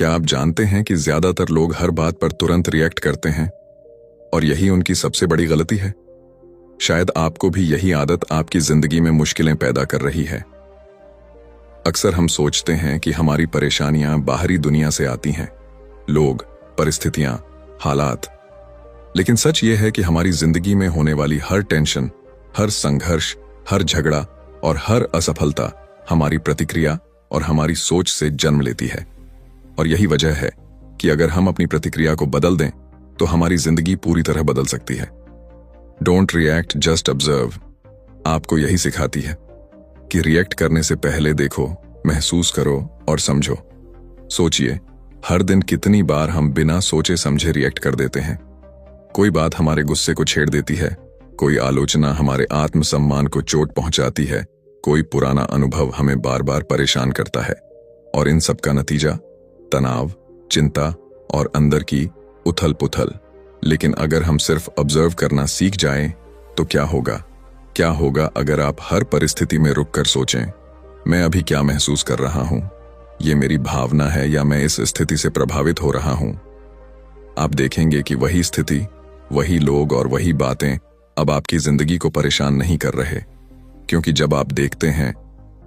क्या आप जानते हैं कि ज्यादातर लोग हर बात पर तुरंत रिएक्ट करते हैं और यही उनकी सबसे बड़ी गलती है। शायद आपको भी यही आदत आपकी जिंदगी में मुश्किलें पैदा कर रही है। अक्सर हम सोचते हैं कि हमारी परेशानियां बाहरी दुनिया से आती हैं, लोग, परिस्थितियां, हालात। लेकिन सच यह है कि हमारी जिंदगी में होने वाली हर टेंशन, हर संघर्ष, हर झगड़ा और हर असफलता हमारी प्रतिक्रिया और हमारी सोच से जन्म लेती है। और यही वजह है कि अगर हम अपनी प्रतिक्रिया को बदल दें तो हमारी जिंदगी पूरी तरह बदल सकती है। डोंट रिएक्ट, जस्ट ऑब्जर्व आपको यही सिखाती है कि रिएक्ट करने से पहले देखो, महसूस करो और समझो। सोचिए, हर दिन कितनी बार हम बिना सोचे समझे रिएक्ट कर देते हैं। कोई बात हमारे गुस्से को छेड़ देती है, कोई आलोचना हमारे आत्मसम्मान को चोट पहुंचाती है, कोई पुराना अनुभव हमें बार बार परेशान करता है। और इन सब का नतीजा तनाव, चिंता और अंदर की उथल पुथल। लेकिन अगर हम सिर्फ ऑब्जर्व करना सीख जाएं तो क्या होगा? क्या होगा अगर आप हर परिस्थिति में रुककर सोचें, मैं अभी क्या महसूस कर रहा हूं? ये मेरी भावना है या मैं इस स्थिति से प्रभावित हो रहा हूं? आप देखेंगे कि वही स्थिति, वही लोग और वही बातें अब आपकी जिंदगी को परेशान नहीं कर रहे। क्योंकि जब आप देखते हैं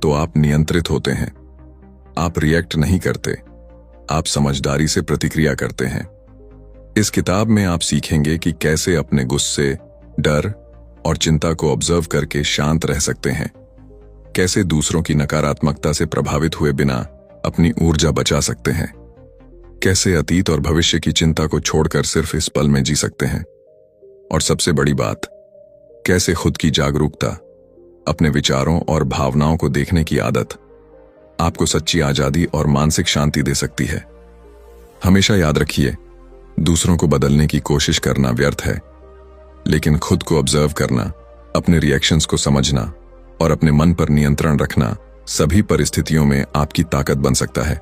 तो आप नियंत्रित होते हैं। आप रिएक्ट नहीं करते, आप समझदारी से प्रतिक्रिया करते हैं। इस किताब में आप सीखेंगे कि कैसे अपने गुस्से, डर और चिंता को ऑब्जर्व करके शांत रह सकते हैं, कैसे दूसरों की नकारात्मकता से प्रभावित हुए बिना अपनी ऊर्जा बचा सकते हैं, कैसे अतीत और भविष्य की चिंता को छोड़कर सिर्फ इस पल में जी सकते हैं, और सबसे बड़ी बात, कैसे खुद की जागरूकता, अपने विचारों और भावनाओं को देखने की आदत आपको सच्ची आजादी और मानसिक शांति दे सकती है। हमेशा याद रखिए, दूसरों को बदलने की कोशिश करना व्यर्थ है, लेकिन खुद को ऑब्जर्व करना, अपने रिएक्शंस को समझना और अपने मन पर नियंत्रण रखना सभी परिस्थितियों में आपकी ताकत बन सकता है।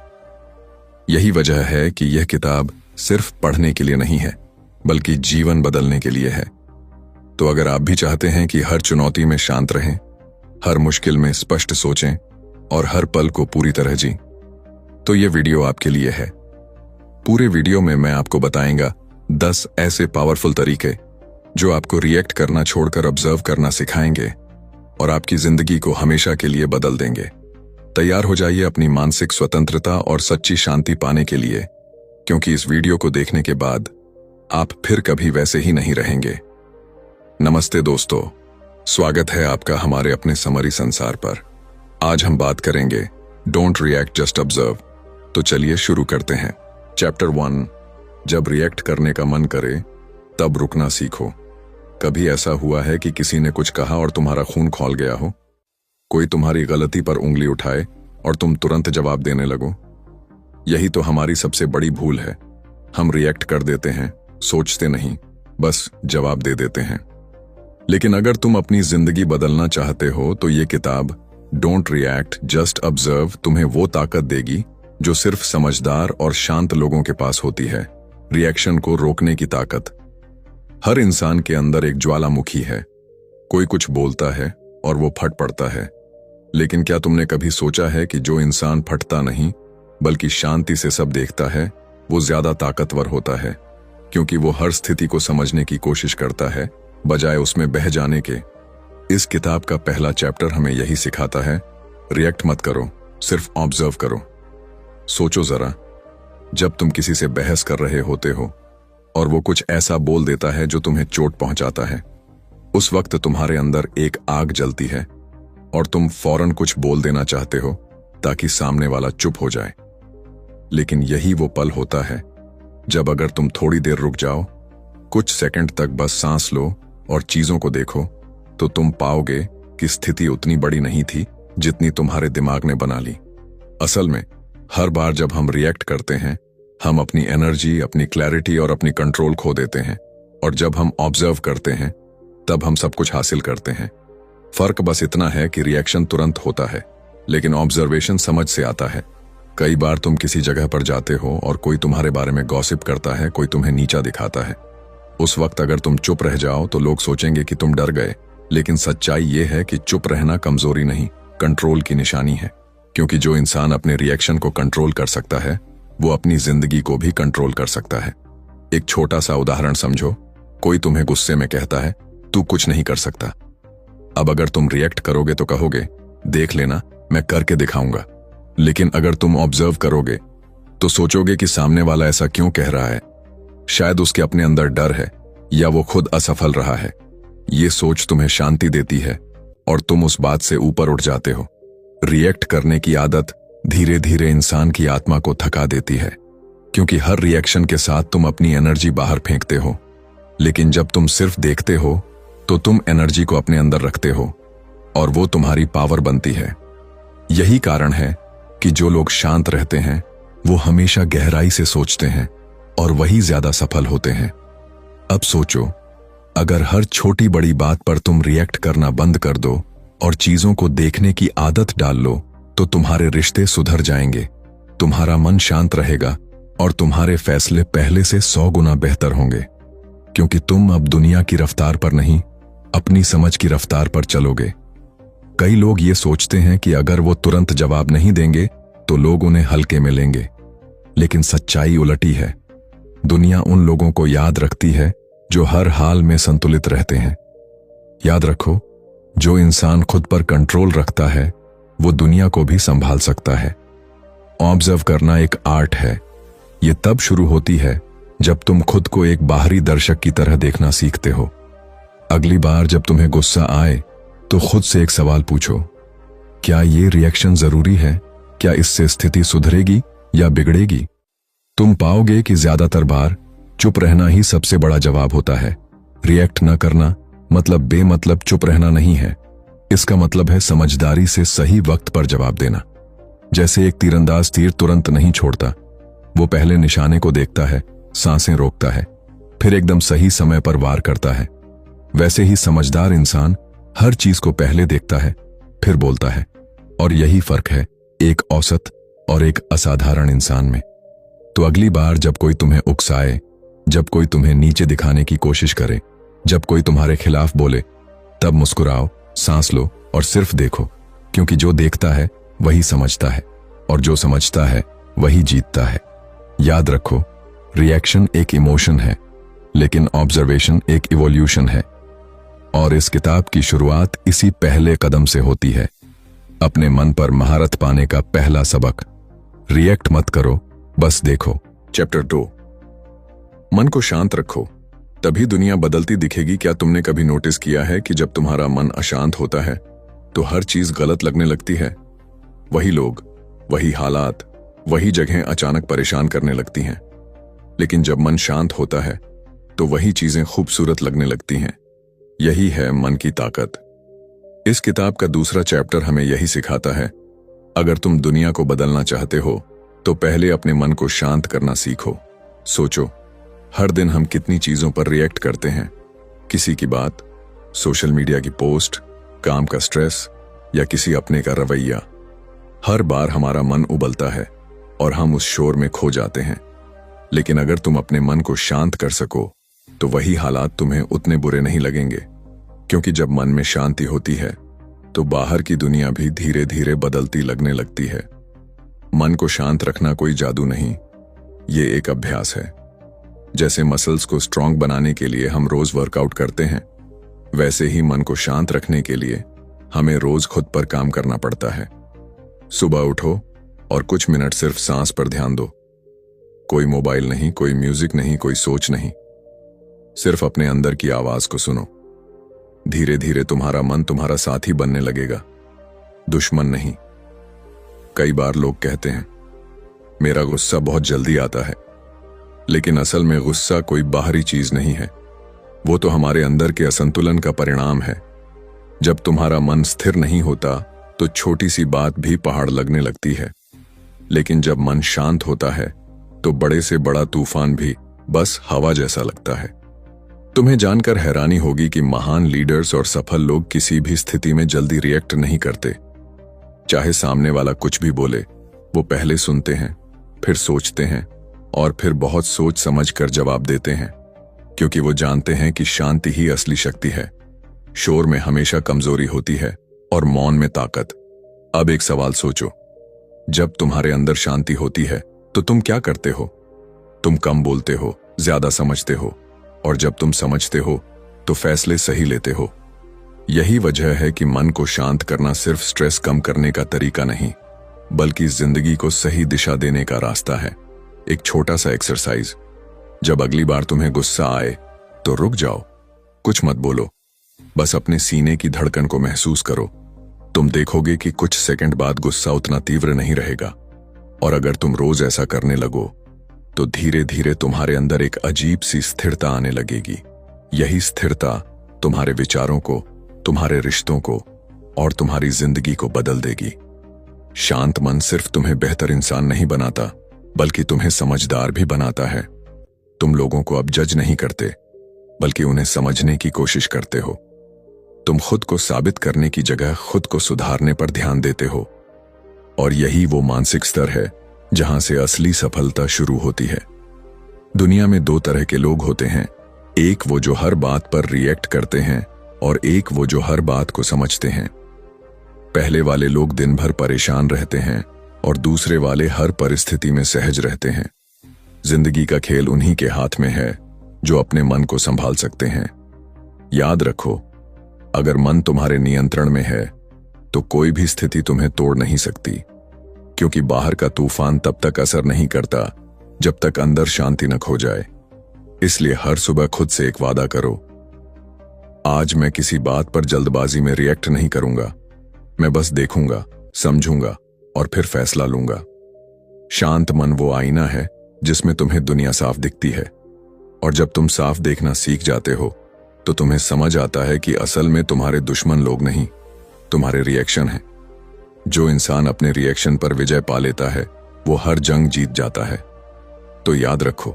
यही वजह है कि यह किताब सिर्फ पढ़ने के लिए नहीं है, बल्कि जीवन बदलने के लिए है। तो अगर आप भी चाहते हैं कि हर चुनौती में शांत रहें, हर मुश्किल में स्पष्ट सोचें और हर पल को पूरी तरह जी, तो ये वीडियो आपके लिए है। पूरे वीडियो में मैं आपको बताएंगा 10 ऐसे पावरफुल तरीके जो आपको रिएक्ट करना छोड़कर ऑब्जर्व करना सिखाएंगे और आपकी जिंदगी को हमेशा के लिए बदल देंगे। तैयार हो जाइए अपनी मानसिक स्वतंत्रता और सच्ची शांति पाने के लिए, क्योंकि इस वीडियो को देखने के बाद आप फिर कभी वैसे ही नहीं रहेंगे। नमस्ते दोस्तों, स्वागत है आपका हमारे अपने समरी संसार पर। आज हम बात करेंगे डोंट रिएक्ट, जस्ट ऑब्जर्व। तो चलिए शुरू करते हैं। चैप्टर 1, जब रिएक्ट करने का मन करे तब रुकना सीखो। कभी ऐसा हुआ है कि किसी ने कुछ कहा और तुम्हारा खून खौल गया हो? कोई तुम्हारी गलती पर उंगली उठाए और तुम तुरंत जवाब देने लगो? यही तो हमारी सबसे बड़ी भूल है। हम रिएक्ट कर देते हैं, सोचते नहीं, बस जवाब दे देते हैं। लेकिन अगर तुम अपनी जिंदगी बदलना चाहते हो तो ये किताब डोंट रिएक्ट, जस्ट ऑब्जर्व तुम्हें वो ताकत देगी जो सिर्फ समझदार और शांत लोगों के पास होती है। रिएक्शन को रोकने की ताकत। हर इंसान के अंदर एक ज्वालामुखी है। कोई कुछ बोलता है और वो फट पड़ता है। लेकिन क्या तुमने कभी सोचा है कि जो इंसान फटता नहीं बल्कि शांति से सब देखता है, वो ज्यादा ताकतवर होता है, क्योंकि वो हर स्थिति को समझने की कोशिश करता है बजाय उसमें बह जाने के। इस किताब का पहला चैप्टर हमें यही सिखाता है, रिएक्ट मत करो, सिर्फ ऑब्जर्व करो। सोचो जरा, जब तुम किसी से बहस कर रहे होते हो और वो कुछ ऐसा बोल देता है जो तुम्हें चोट पहुंचाता है, उस वक्त तुम्हारे अंदर एक आग जलती है और तुम फौरन कुछ बोल देना चाहते हो ताकि सामने वाला चुप हो जाए। लेकिन यही वो पल होता है जब अगर तुम थोड़ी देर रुक जाओ, कुछ सेकंड तक बस सांस लो और चीजों को देखो, तो तुम पाओगे कि स्थिति उतनी बड़ी नहीं थी जितनी तुम्हारे दिमाग ने बना ली। असल में हर बार जब हम रिएक्ट करते हैं, हम अपनी एनर्जी, अपनी क्लैरिटी और अपनी कंट्रोल खो देते हैं, और जब हम ऑब्जर्व करते हैं तब हम सब कुछ हासिल करते हैं। फर्क बस इतना है कि रिएक्शन तुरंत होता है, लेकिन ऑब्जर्वेशन समझ से आता है। कई बार तुम किसी जगह पर जाते हो और कोई तुम्हारे बारे में गॉसिप करता है, कोई तुम्हें नीचा दिखाता है। उस वक्त अगर तुम चुप रह जाओ तो लोग सोचेंगे कि तुम डर गए, लेकिन सच्चाई ये है कि चुप रहना कमजोरी नहीं, कंट्रोल की निशानी है। क्योंकि जो इंसान अपने रिएक्शन को कंट्रोल कर सकता है वो अपनी जिंदगी को भी कंट्रोल कर सकता है। एक छोटा सा उदाहरण समझो, कोई तुम्हें गुस्से में कहता है तू कुछ नहीं कर सकता। अब अगर तुम रिएक्ट करोगे तो कहोगे देख लेना मैं करके दिखाऊंगा, लेकिन अगर तुम ऑब्जर्व करोगे तो सोचोगे कि सामने वाला ऐसा क्यों कह रहा है। शायद उसके अपने अंदर डर है या वो खुद असफल रहा है। ये सोच तुम्हें शांति देती है और तुम उस बात से ऊपर उठ जाते हो। रिएक्ट करने की आदत धीरे धीरे इंसान की आत्मा को थका देती है, क्योंकि हर रिएक्शन के साथ तुम अपनी एनर्जी बाहर फेंकते हो। लेकिन जब तुम सिर्फ देखते हो तो तुम एनर्जी को अपने अंदर रखते हो और वो तुम्हारी पावर बनती है। यही कारण है कि जो लोग शांत रहते हैं वो हमेशा गहराई से सोचते हैं और वही ज्यादा सफल होते हैं। अब सोचो, अगर हर छोटी बड़ी बात पर तुम रिएक्ट करना बंद कर दो और चीजों को देखने की आदत डाल लो तो तुम्हारे रिश्ते सुधर जाएंगे, तुम्हारा मन शांत रहेगा और तुम्हारे फैसले पहले से 100 गुना बेहतर होंगे, क्योंकि तुम अब दुनिया की रफ्तार पर नहीं, अपनी समझ की रफ्तार पर चलोगे। कई लोग ये सोचते हैं कि अगर वो तुरंत जवाब नहीं देंगे तो लोग उन्हें हल्के में लेंगे, लेकिन सच्चाई उलटी है। दुनिया उन लोगों को याद रखती है जो हर हाल में संतुलित रहते हैं। याद रखो, जो इंसान खुद पर कंट्रोल रखता है वो दुनिया को भी संभाल सकता है। ऑब्जर्व करना एक आर्ट है। ये तब शुरू होती है जब तुम खुद को एक बाहरी दर्शक की तरह देखना सीखते हो। अगली बार जब तुम्हें गुस्सा आए तो खुद से एक सवाल पूछो, क्या ये रिएक्शन जरूरी है? क्या इससे स्थिति सुधरेगी या बिगड़ेगी? तुम पाओगे कि ज्यादातर बार चुप रहना ही सबसे बड़ा जवाब होता है। रिएक्ट न करना मतलब बेमतलब चुप रहना नहीं है। इसका मतलब है समझदारी से सही वक्त पर जवाब देना। जैसे एक तीरंदाज तीर तुरंत नहीं छोड़ता, वो पहले निशाने को देखता है, सांसें रोकता है, फिर एकदम सही समय पर वार करता है। वैसे ही समझदार इंसान हर चीज को पहले देखता है, फिर बोलता है। और यही फर्क है एक औसत और एक असाधारण इंसान में। तो अगली बार जब कोई तुम्हें उकसाए, जब कोई तुम्हें नीचे दिखाने की कोशिश करे, जब कोई तुम्हारे खिलाफ बोले, तब मुस्कुराओ, सांस लो और सिर्फ देखो, क्योंकि जो देखता है वही समझता है और जो समझता है वही जीतता है। याद रखो, रिएक्शन एक इमोशन है, लेकिन ऑब्जर्वेशन एक इवोल्यूशन है। और इस किताब की शुरुआत इसी पहले कदम से होती है। अपने मन पर महारत पाने का पहला सबक, रिएक्ट मत करो, बस देखो। चैप्टर 2, मन को शांत रखो, तभी दुनिया बदलती दिखेगी। क्या तुमने कभी नोटिस किया है कि जब तुम्हारा मन अशांत होता है तो हर चीज गलत लगने लगती है? वही लोग, वही हालात, वही जगहें अचानक परेशान करने लगती हैं। लेकिन जब मन शांत होता है तो वही चीजें खूबसूरत लगने लगती हैं। यही है मन की ताकत। इस किताब का दूसरा चैप्टर हमें यही सिखाता है, अगर तुम दुनिया को बदलना चाहते हो तो पहले अपने मन को शांत करना सीखो। सोचो, हर दिन हम कितनी चीजों पर रिएक्ट करते हैं। किसी की बात, सोशल मीडिया की पोस्ट, काम का स्ट्रेस या किसी अपने का रवैया। हर बार हमारा मन उबलता है और हम उस शोर में खो जाते हैं। लेकिन अगर तुम अपने मन को शांत कर सको तो वही हालात तुम्हें उतने बुरे नहीं लगेंगे, क्योंकि जब मन में शांति होती है तो बाहर की दुनिया भी धीरे धीरे बदलती लगने लगती है। मन को शांत रखना कोई जादू नहीं, ये एक अभ्यास है। जैसे मसल्स को स्ट्रांग बनाने के लिए हम रोज वर्कआउट करते हैं, वैसे ही मन को शांत रखने के लिए हमें रोज खुद पर काम करना पड़ता है। सुबह उठो और कुछ मिनट सिर्फ सांस पर ध्यान दो। कोई मोबाइल नहीं, कोई म्यूजिक नहीं, कोई सोच नहीं, सिर्फ अपने अंदर की आवाज को सुनो। धीरे धीरे तुम्हारा मन तुम्हारा साथी बनने लगेगा, दुश्मन नहीं। कई बार लोग कहते हैं मेरा गुस्सा बहुत जल्दी आता है, लेकिन असल में गुस्सा कोई बाहरी चीज नहीं है, वो तो हमारे अंदर के असंतुलन का परिणाम है। जब तुम्हारा मन स्थिर नहीं होता तो छोटी सी बात भी पहाड़ लगने लगती है, लेकिन जब मन शांत होता है तो बड़े से बड़ा तूफान भी बस हवा जैसा लगता है। तुम्हें जानकर हैरानी होगी कि महान लीडर्स और सफल लोग किसी भी स्थिति में जल्दी रिएक्ट नहीं करते। चाहे सामने वाला कुछ भी बोले, वो पहले सुनते हैं, फिर सोचते हैं और फिर बहुत सोच समझ कर जवाब देते हैं, क्योंकि वो जानते हैं कि शांति ही असली शक्ति है। शोर में हमेशा कमजोरी होती है और मौन में ताकत। अब एक सवाल सोचो, जब तुम्हारे अंदर शांति होती है तो तुम क्या करते हो? तुम कम बोलते हो, ज्यादा समझते हो, और जब तुम समझते हो तो फैसले सही लेते हो। यही वजह है कि मन को शांत करना सिर्फ स्ट्रेस कम करने का तरीका नहीं, बल्कि जिंदगी को सही दिशा देने का रास्ता है। एक छोटा सा एक्सरसाइज। जब अगली बार तुम्हें गुस्सा आए तो रुक जाओ, कुछ मत बोलो, बस अपने सीने की धड़कन को महसूस करो। तुम देखोगे कि कुछ सेकंड बाद गुस्सा उतना तीव्र नहीं रहेगा। और अगर तुम रोज ऐसा करने लगो तो धीरे धीरे तुम्हारे अंदर एक अजीब सी स्थिरता आने लगेगी। यही स्थिरता तुम्हारे विचारों को, तुम्हारे रिश्तों को और तुम्हारी जिंदगी को बदल देगी। शांत मन सिर्फ तुम्हें बेहतर इंसान नहीं बनाता, बल्कि तुम्हें समझदार भी बनाता है। तुम लोगों को अब जज नहीं करते, बल्कि उन्हें समझने की कोशिश करते हो। तुम खुद को साबित करने की जगह खुद को सुधारने पर ध्यान देते हो। और यही वो मानसिक स्तर है जहां से असली सफलता शुरू होती है। दुनिया में दो तरह के लोग होते हैं, एक वो जो हर बात पर रिएक्ट करते हैं और एक वो जो हर बात को समझते हैं। पहले वाले लोग दिन भर परेशान रहते हैं और दूसरे वाले हर परिस्थिति में सहज रहते हैं। जिंदगी का खेल उन्हीं के हाथ में है जो अपने मन को संभाल सकते हैं। याद रखो, अगर मन तुम्हारे नियंत्रण में है तो कोई भी स्थिति तुम्हें तोड़ नहीं सकती, क्योंकि बाहर का तूफान तब तक असर नहीं करता जब तक अंदर शांति न खो जाए। इसलिए हर सुबह खुद से एक वादा करो, आज मैं किसी बात पर जल्दबाजी में रिएक्ट नहीं करूंगा। मैं बस देखूंगा, समझूंगा और फिर फैसला लूंगा। शांत मन वो आईना है जिसमें तुम्हें दुनिया साफ दिखती है, और जब तुम साफ देखना सीख जाते हो तो तुम्हें समझ आता है कि असल में तुम्हारे दुश्मन लोग नहीं, तुम्हारे रिएक्शन हैं। जो इंसान अपने रिएक्शन पर विजय पा लेता है वो हर जंग जीत जाता है। तो याद रखो,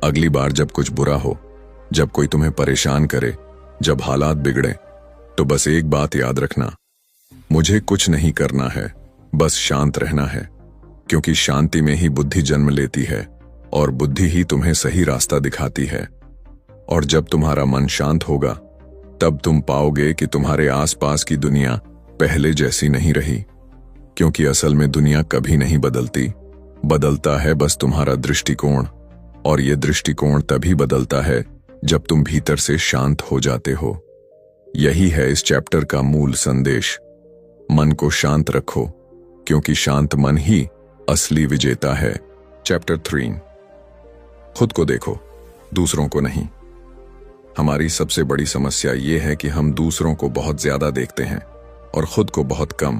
अगली बार जब कुछ बुरा हो, जब कोई तुम्हें परेशान करे, जब हालात बिगड़े, तो बस एक बात याद रखना, मुझे कुछ नहीं करना है, बस शांत रहना है। क्योंकि शांति में ही बुद्धि जन्म लेती है और बुद्धि ही तुम्हें सही रास्ता दिखाती है। और जब तुम्हारा मन शांत होगा तब तुम पाओगे कि तुम्हारे आसपास की दुनिया पहले जैसी नहीं रही, क्योंकि असल में दुनिया कभी नहीं बदलती, बदलता है बस तुम्हारा दृष्टिकोण। और ये दृष्टिकोण तभी बदलता है जब तुम भीतर से शांत हो जाते हो। यही है इस चैप्टर का मूल संदेश। मन को शांत रखो, क्योंकि शांत मन ही असली विजेता है। चैप्टर 3, खुद को देखो, दूसरों को नहीं। हमारी सबसे बड़ी समस्या ये है कि हम दूसरों को बहुत ज्यादा देखते हैं और खुद को बहुत कम।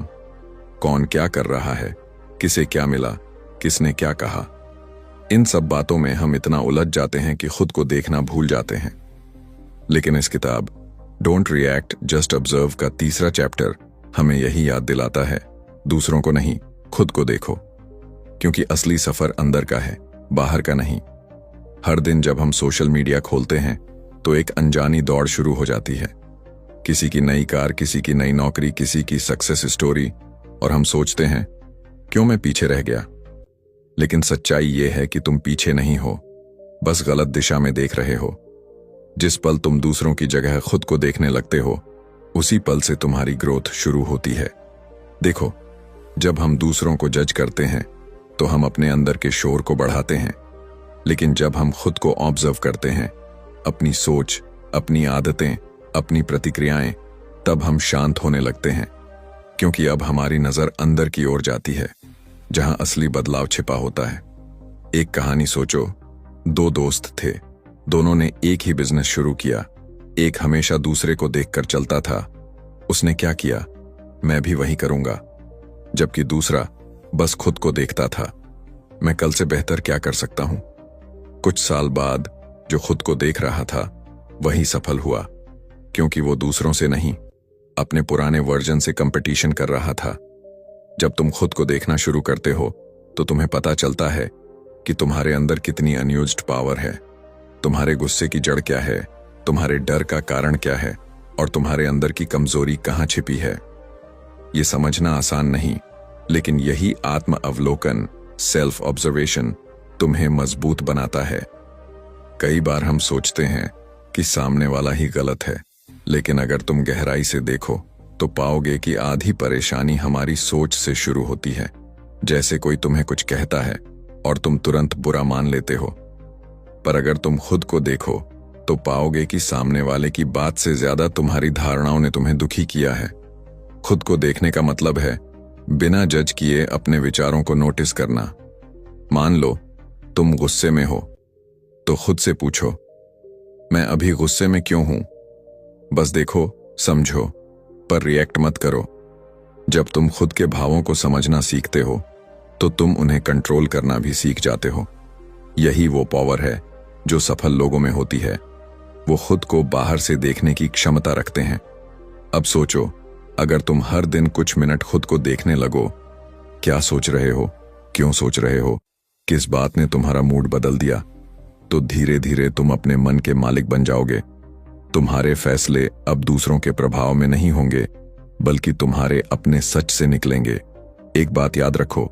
कौन क्या कर रहा है, किसे क्या मिला, किसने क्या कहा, इन सब बातों में हम इतना उलझ जाते हैं कि खुद को देखना भूल जाते हैं। लेकिन इस किताब डोंट रिएक्ट जस्ट ऑब्जर्व का तीसरा चैप्टर हमें यही याद दिलाता है, दूसरों को नहीं, खुद को देखो। क्योंकि असली सफर अंदर का है, बाहर का नहीं। हर दिन जब हम सोशल मीडिया खोलते हैं तो एक अनजानी दौड़ शुरू हो जाती है। किसी की नई कार, किसी की नई नौकरी, किसी की सक्सेस स्टोरी, और हम सोचते हैं क्यों मैं पीछे रह गया। लेकिन सच्चाई ये है कि तुम पीछे नहीं हो, बस गलत दिशा में देख रहे हो। जिस पल तुम दूसरों की जगह खुद को देखने लगते हो, उसी पल से तुम्हारी ग्रोथ शुरू होती है। देखो, जब हम दूसरों को जज करते हैं तो हम अपने अंदर के शोर को बढ़ाते हैं, लेकिन जब हम खुद को ऑब्जर्व करते हैं, अपनी सोच, अपनी आदतें, अपनी प्रतिक्रियाएं, तब हम शांत होने लगते हैं। क्योंकि अब हमारी नजर अंदर की ओर जाती है, जहां असली बदलाव छिपा होता है। एक कहानी सोचो, दो दोस्त थे, दोनों ने एक ही बिजनेस शुरू किया। एक हमेशा दूसरे को देखकर चलता था, उसने क्या किया, मैं भी वही करूंगा। जबकि दूसरा बस खुद को देखता था, मैं कल से बेहतर क्या कर सकता हूं। कुछ साल बाद जो खुद को देख रहा था वही सफल हुआ, क्योंकि वो दूसरों से नहीं, अपने पुराने वर्जन से कंपटीशन कर रहा था। जब तुम खुद को देखना शुरू करते हो तो तुम्हें पता चलता है कि तुम्हारे अंदर कितनी अनयूज्ड पावर है, तुम्हारे गुस्से की जड़ क्या है, तुम्हारे डर का कारण क्या है और तुम्हारे अंदर की कमजोरी कहां छिपी है। ये समझना आसान नहीं, लेकिन यही आत्म अवलोकन, सेल्फ ऑब्जर्वेशन तुम्हें मजबूत बनाता है। कई बार हम सोचते हैं कि सामने वाला ही गलत है, लेकिन अगर तुम गहराई से देखो तो पाओगे कि आधी परेशानी हमारी सोच से शुरू होती है। जैसे कोई तुम्हें कुछ कहता है और तुम तुरंत बुरा मान लेते हो। पर अगर तुम खुद को देखो तो पाओगे कि सामने वाले की बात से ज्यादा तुम्हारी धारणाओं ने तुम्हें दुखी किया है। खुद को देखने का मतलब है बिना जज किए अपने विचारों को नोटिस करना। मान लो तुम गुस्से में हो तो खुद से पूछो, मैं अभी गुस्से में क्यों हूं? बस देखो, समझो, पर रिएक्ट मत करो। जब तुम खुद के भावों को समझना सीखते हो तो तुम उन्हें कंट्रोल करना भी सीख जाते हो। यही वो पावर है जो सफल लोगों में होती है। वो खुद को बाहर से देखने की क्षमता रखते हैं। अब सोचो, अगर तुम हर दिन कुछ मिनट खुद को देखने लगो, क्या सोच रहे हो, क्यों सोच रहे हो, किस बात ने तुम्हारा मूड बदल दिया, तो धीरे धीरे तुम अपने मन के मालिक बन जाओगे। तुम्हारे फैसले अब दूसरों के प्रभाव में नहीं होंगे, बल्कि तुम्हारे अपने सच से निकलेंगे। एक बात याद रखो,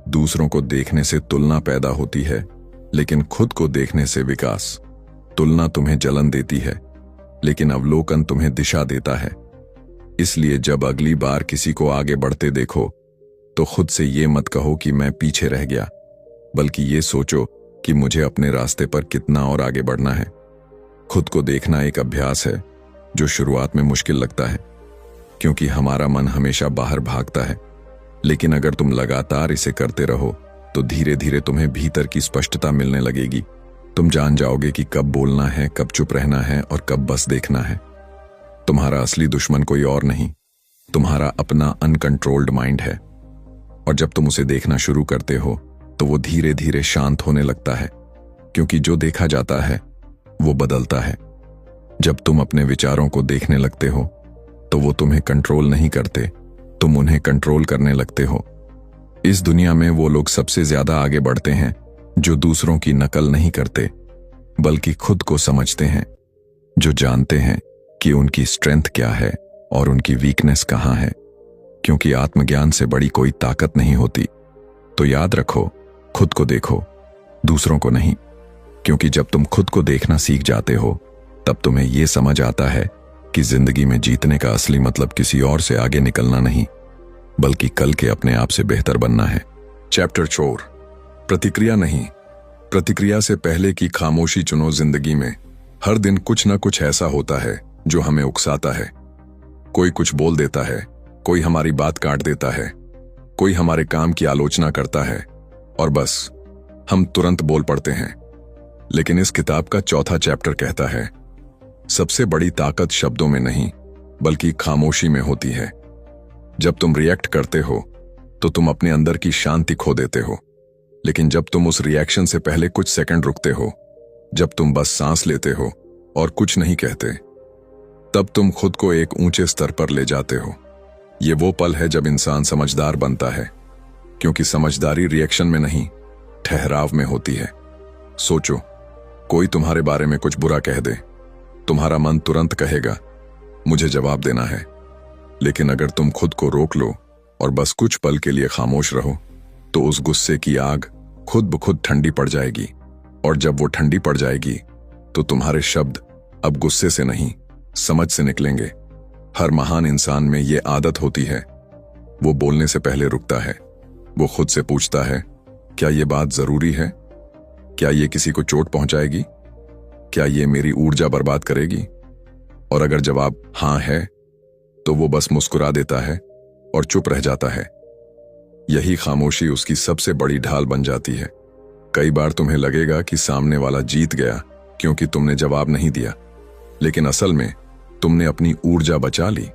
दूसरों को देखने से तुलना पैदा होती है, लेकिन खुद को देखने से विकास। तुलना तुम्हें जलन देती है, लेकिन अवलोकन तुम्हें दिशा देता है। इसलिए जब अगली बार किसी को आगे बढ़ते देखो तो खुद से ये मत कहो कि मैं पीछे रह गया, बल्कि ये सोचो कि मुझे अपने रास्ते पर कितना और आगे बढ़ना है। खुद को देखना एक अभ्यास है जो शुरुआत में मुश्किल लगता है, क्योंकि हमारा मन हमेशा बाहर भागता है। लेकिन अगर तुम लगातार इसे करते रहो तो धीरे धीरे तुम्हें भीतर की स्पष्टता मिलने लगेगी। तुम जान जाओगे कि कब बोलना है, कब चुप रहना है और कब बस देखना है। तुम्हारा असली दुश्मन कोई और नहीं, तुम्हारा अपना अनकंट्रोल्ड माइंड है। और जब तुम उसे देखना शुरू करते हो तो वो धीरे धीरे शांत होने लगता है, क्योंकि जो देखा जाता है वो बदलता है। जब तुम अपने विचारों को देखने लगते हो तो वो तुम्हें कंट्रोल नहीं करते, तुम उन्हें कंट्रोल करने लगते हो। इस दुनिया में वो लोग सबसे ज्यादा आगे बढ़ते हैं जो दूसरों की नकल नहीं करते, बल्कि खुद को समझते हैं, जो जानते हैं कि उनकी स्ट्रेंथ क्या है और उनकी वीकनेस कहां है, क्योंकि आत्मज्ञान से बड़ी कोई ताकत नहीं होती। तो याद रखो, खुद को देखो, दूसरों को नहीं, क्योंकि जब तुम खुद को देखना सीख जाते हो तब तुम्हें यह समझ आता है कि जिंदगी में जीतने का असली मतलब किसी और से आगे निकलना नहीं, बल्कि कल के अपने आप से बेहतर बनना है। चैप्टर 4, प्रतिक्रिया नहीं, प्रतिक्रिया से पहले की खामोशी चुनो। जिंदगी में हर दिन कुछ न कुछ ऐसा होता है जो हमें उकसाता है। कोई कुछ बोल देता है, कोई हमारी बात काट देता है, कोई हमारे काम की आलोचना करता है और बस हम तुरंत बोल पड़ते हैं। लेकिन इस किताब का चौथा चैप्टर कहता है, सबसे बड़ी ताकत शब्दों में नहीं बल्कि खामोशी में होती है। जब तुम रिएक्ट करते हो तो तुम अपने अंदर की शांति खो देते हो, लेकिन जब तुम उस रिएक्शन से पहले कुछ सेकंड रुकते हो, जब तुम बस सांस लेते हो और कुछ नहीं कहते, तब तुम खुद को एक ऊंचे स्तर पर ले जाते हो। ये वो पल है जब इंसान समझदार बनता है, क्योंकि समझदारी रिएक्शन में नहीं, ठहराव में होती है। सोचो, कोई तुम्हारे बारे में कुछ बुरा कह दे, तुम्हारा मन तुरंत कहेगा मुझे जवाब देना है। लेकिन अगर तुम खुद को रोक लो और बस कुछ पल के लिए खामोश रहो, तो उस गुस्से की आग खुद ब खुद ठंडी पड़ जाएगी। और जब वो ठंडी पड़ जाएगी तो तुम्हारे शब्द अब गुस्से से नहीं, समझ से निकलेंगे। हर महान इंसान में ये आदत होती है, वो बोलने से पहले रुकता है। वो खुद से पूछता है, क्या ये बात जरूरी है? क्या ये किसी को चोट पहुंचाएगी? क्या ये मेरी ऊर्जा बर्बाद करेगी? और अगर जवाब हां है तो वो बस मुस्कुरा देता है और चुप रह जाता है। यही खामोशी उसकी सबसे बड़ी ढाल बन जाती है। कई बार तुम्हें लगेगा कि सामने वाला जीत गया क्योंकि तुमने जवाब नहीं दिया, लेकिन असल में तुमने अपनी ऊर्जा बचा ली।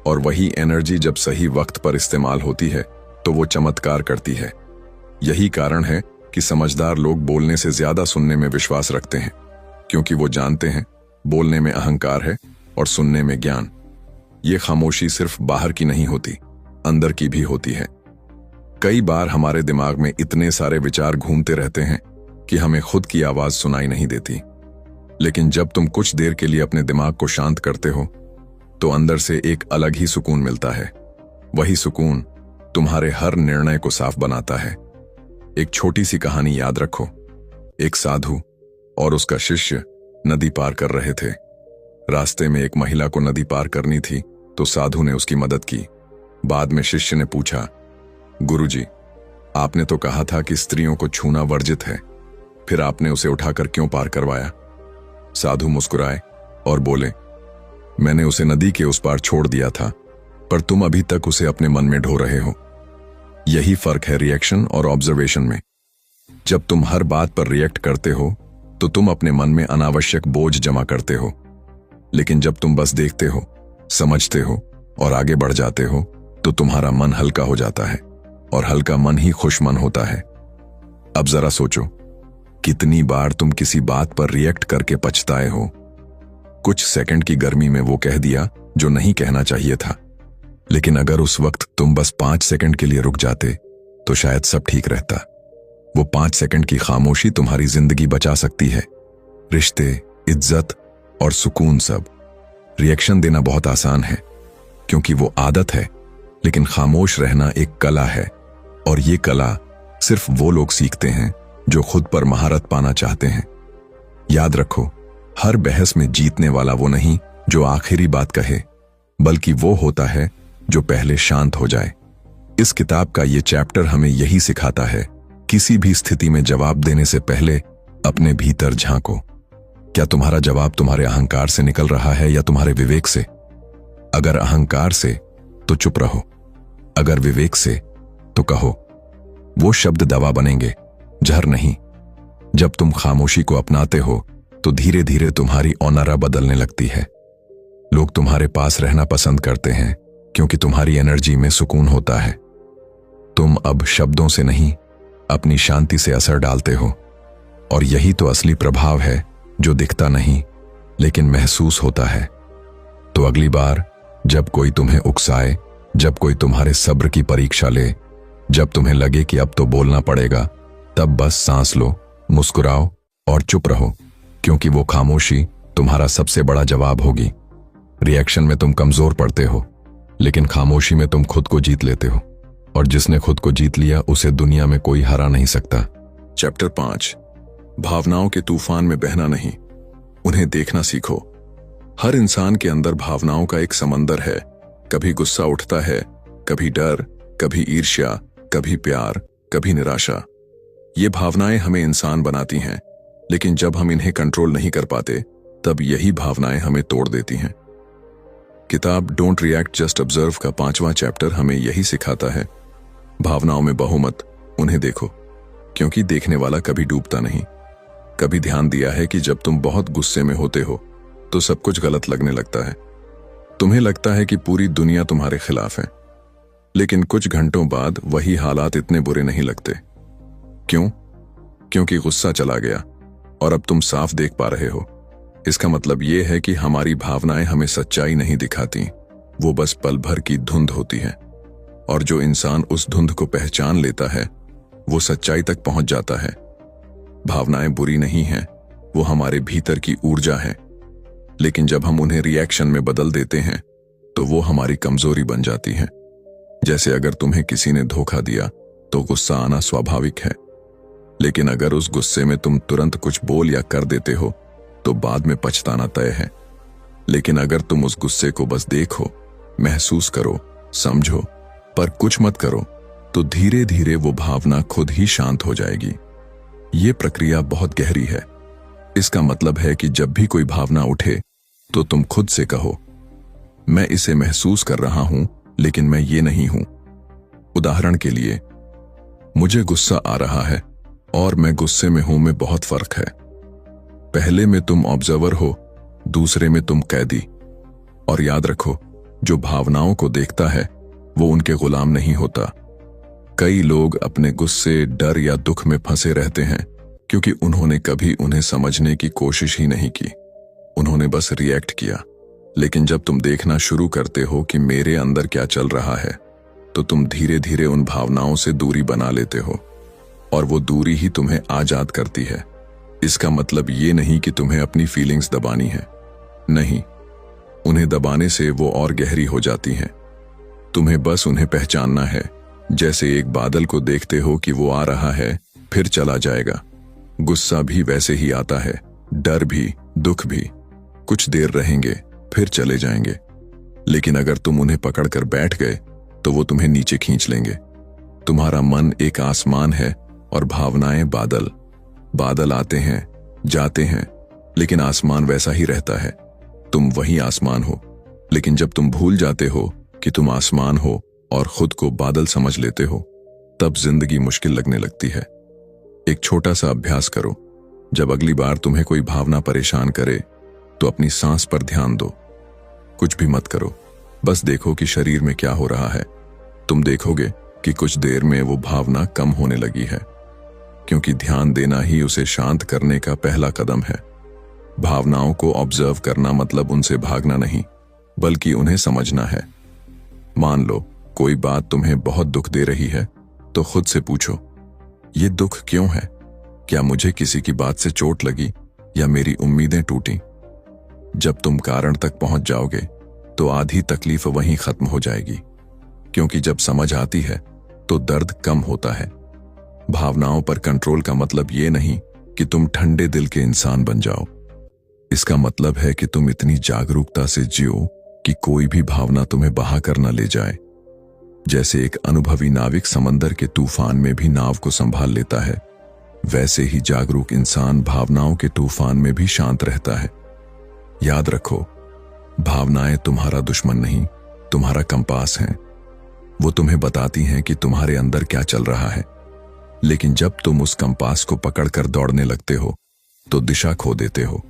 और वही एनर्जी जब सही वक्त पर इस्तेमाल होती है तो वो चमत्कार करती है। यही कारण है कि समझदार लोग बोलने से ज्यादा सुनने में विश्वास रखते हैं, क्योंकि वो जानते हैं बोलने में अहंकार है और सुनने में ज्ञान। ये खामोशी सिर्फ बाहर की नहीं होती, अंदर की भी होती है। कई बार हमारे दिमाग में इतने सारे विचार घूमते रहते हैं कि हमें खुद की आवाज सुनाई नहीं देती। लेकिन जब तुम कुछ देर के लिए अपने दिमाग को शांत करते हो तो अंदर से एक अलग ही सुकून मिलता है। वही सुकून तुम्हारे हर निर्णय को साफ बनाता है। एक छोटी सी कहानी याद रखो। एक साधु और उसका शिष्य नदी पार कर रहे थे। रास्ते में एक महिला को नदी पार करनी थी तो साधु ने उसकी मदद की। बाद में शिष्य ने पूछा, गुरुजी, आपने तो कहा था कि स्त्रियों को छूना वर्जित है, फिर आपने उसे उठाकर क्यों पार करवाया? साधु मुस्कुराए और बोले, मैंने उसे नदी के उस पार छोड़ दिया था, पर तुम अभी तक उसे अपने मन में ढो रहे हो। यही फर्क है रिएक्शन और ऑब्जर्वेशन में। जब तुम हर बात पर रिएक्ट करते हो तो तुम अपने मन में अनावश्यक बोझ जमा करते हो, लेकिन जब तुम बस देखते हो, समझते हो और आगे बढ़ जाते हो तो तुम्हारा मन हल्का हो जाता है, और हल्का मन ही खुश मन होता है। अब जरा सोचो, कितनी बार तुम किसी बात पर रिएक्ट करके पछताए हो। कुछ सेकंड की गर्मी में वो कह दिया जो नहीं कहना चाहिए था, लेकिन अगर उस वक्त तुम बस 5 सेकंड के लिए रुक जाते तो शायद सब ठीक रहता। वो 5 सेकंड की खामोशी तुम्हारी जिंदगी बचा सकती है, रिश्ते, इज्जत और सुकून सब। रिएक्शन देना बहुत आसान है क्योंकि वो आदत है, लेकिन खामोश रहना एक कला है, और ये कला सिर्फ वो लोग सीखते हैं जो खुद पर महारत पाना चाहते हैं। याद रखो, हर बहस में जीतने वाला वो नहीं जो आखिरी बात कहे, बल्कि वो होता है जो पहले शांत हो जाए। इस किताब का ये चैप्टर हमें यही सिखाता है, किसी भी स्थिति में जवाब देने से पहले अपने भीतर झांको। क्या तुम्हारा जवाब तुम्हारे अहंकार से निकल रहा है या तुम्हारे विवेक से? अगर अहंकार से तो चुप रहो, अगर विवेक से तो कहो। वो शब्द दवा बनेंगे, जहर नहीं। जब तुम खामोशी को अपनाते हो तो धीरे धीरे तुम्हारी ऑनरा बदलने लगती है। लोग तुम्हारे पास रहना पसंद करते हैं क्योंकि तुम्हारी एनर्जी में सुकून होता है। तुम अब शब्दों से नहीं, अपनी शांति से असर डालते हो, और यही तो असली प्रभाव है जो दिखता नहीं लेकिन महसूस होता है। तो अगली बार जब कोई तुम्हें उकसाए, जब कोई तुम्हारे सब्र की परीक्षा ले, जब तुम्हें लगे कि अब तो बोलना पड़ेगा, तब बस सांस लो, मुस्कुराओ और चुप रहो, क्योंकि वो खामोशी तुम्हारा सबसे बड़ा जवाब होगी। रिएक्शन में तुम कमजोर पड़ते हो, लेकिन खामोशी में तुम खुद को जीत लेते हो, और जिसने खुद को जीत लिया उसे दुनिया में कोई हरा नहीं सकता। चैप्टर 5, भावनाओं के तूफान में बहना नहीं, उन्हें देखना सीखो। हर इंसान के अंदर भावनाओं का एक समंदर है। कभी गुस्सा उठता है, कभी डर, कभी ईर्ष्या, कभी प्यार, कभी निराशा। ये भावनाएं हमें इंसान बनाती हैं, लेकिन जब हम इन्हें कंट्रोल नहीं कर पाते तब यही भावनाएं हमें तोड़ देती हैं। किताब डोंट रिएक्ट जस्ट ऑब्जर्व का 5वां चैप्टर हमें यही सिखाता है। भावनाओं में बहो मत, उन्हें देखो, क्योंकि देखने वाला कभी डूबता नहीं। कभी ध्यान दिया है कि जब तुम बहुत गुस्से में होते हो तो सब कुछ गलत लगने लगता है। तुम्हें लगता है कि पूरी दुनिया तुम्हारे खिलाफ है, लेकिन कुछ घंटों बाद वही हालात इतने बुरे नहीं लगते। क्यों? क्योंकि गुस्सा चला गया और अब तुम साफ देख पा रहे हो। इसका मतलब यह है कि हमारी भावनाएं हमें सच्चाई नहीं दिखाती, वो बस पल भर की धुंध होती है, और जो इंसान उस धुंध को पहचान लेता है वो सच्चाई तक पहुंच जाता है। भावनाएं बुरी नहीं हैं, वो हमारे भीतर की ऊर्जा है, लेकिन जब हम उन्हें रिएक्शन में बदल देते हैं तो वो हमारी कमजोरी बन जाती हैं। जैसे अगर तुम्हें किसी ने धोखा दिया तो गुस्सा आना स्वाभाविक है, लेकिन अगर उस गुस्से में तुम तुरंत कुछ बोल या कर देते हो तो बाद में पछताना तय है। लेकिन अगर तुम उस गुस्से को बस देखो, महसूस करो, समझो, पर कुछ मत करो, तो धीरे धीरे वो भावना खुद ही शांत हो जाएगी। ये प्रक्रिया बहुत गहरी है। इसका मतलब है कि जब भी कोई भावना उठे तो तुम खुद से कहो, मैं इसे महसूस कर रहा हूं, लेकिन मैं ये नहीं हूं। उदाहरण के लिए, मुझे गुस्सा आ रहा है और मैं गुस्से में हूं में बहुत फर्क है। पहले में तुम ऑब्जर्वर हो, दूसरे में तुम कैदी। और याद रखो, जो भावनाओं को देखता है वो उनके गुलाम नहीं होता। कई लोग अपने गुस्से, डर या दुख में फंसे रहते हैं क्योंकि उन्होंने कभी उन्हें समझने की कोशिश ही नहीं की। उन्होंने बस रिएक्ट किया। लेकिन जब तुम देखना शुरू करते हो कि मेरे अंदर क्या चल रहा है, तो तुम धीरे धीरे उन भावनाओं से दूरी बना लेते हो, और वो दूरी ही तुम्हें आजाद करती है। इसका मतलब ये नहीं कि तुम्हें अपनी फीलिंग्स दबानी है, नहीं, उन्हें दबाने से वो और गहरी हो जाती हैं। तुम्हें बस उन्हें पहचानना है, जैसे एक बादल को देखते हो कि वो आ रहा है फिर चला जाएगा। गुस्सा भी वैसे ही आता है, डर भी, दुख भी, कुछ देर रहेंगे फिर चले जाएंगे। लेकिन अगर तुम उन्हें पकड़कर बैठ गए तो वो तुम्हें नीचे खींच लेंगे। तुम्हारा मन एक आसमान है और भावनाएं बादल। बादल आते हैं, जाते हैं, लेकिन आसमान वैसा ही रहता है। तुम वही आसमान हो, लेकिन जब तुम भूल जाते हो कि तुम आसमान हो और खुद को बादल समझ लेते हो, तब जिंदगी मुश्किल लगने लगती है। एक छोटा सा अभ्यास करो। जब अगली बार तुम्हें कोई भावना परेशान करे, तो अपनी सांस पर ध्यान दो। कुछ भी मत करो, बस देखो कि शरीर में क्या हो रहा है। तुम देखोगे कि कुछ देर में वो भावना कम होने लगी है, क्योंकि ध्यान देना ही उसे शांत करने का पहला कदम है। भावनाओं को ऑब्जर्व करना मतलब उनसे भागना नहीं, बल्कि उन्हें समझना है। मान लो कोई बात तुम्हें बहुत दुख दे रही है, तो खुद से पूछो, ये दुख क्यों है? क्या मुझे किसी की बात से चोट लगी या मेरी उम्मीदें टूटी? जब तुम कारण तक पहुंच जाओगे, तो आधी तकलीफ वहीं खत्म हो जाएगी, क्योंकि जब समझ आती है तो दर्द कम होता है। भावनाओं पर कंट्रोल का मतलब ये नहीं कि तुम ठंडे दिल के इंसान बन जाओ। इसका मतलब है कि तुम इतनी जागरूकता से जियो कि कोई भी भावना तुम्हें बहा कर न ले जाए। जैसे एक अनुभवी नाविक समंदर के तूफान में भी नाव को संभाल लेता है, वैसे ही जागरूक इंसान भावनाओं के तूफान में भी शांत रहता है। याद रखो, भावनाएं तुम्हारा दुश्मन नहीं, तुम्हारा कंपास हैं। वो तुम्हें बताती हैं कि तुम्हारे अंदर क्या चल रहा है। लेकिन जब तुम उस कंपास को पकड़कर दौड़ने लगते हो, तो दिशा खो देते हो।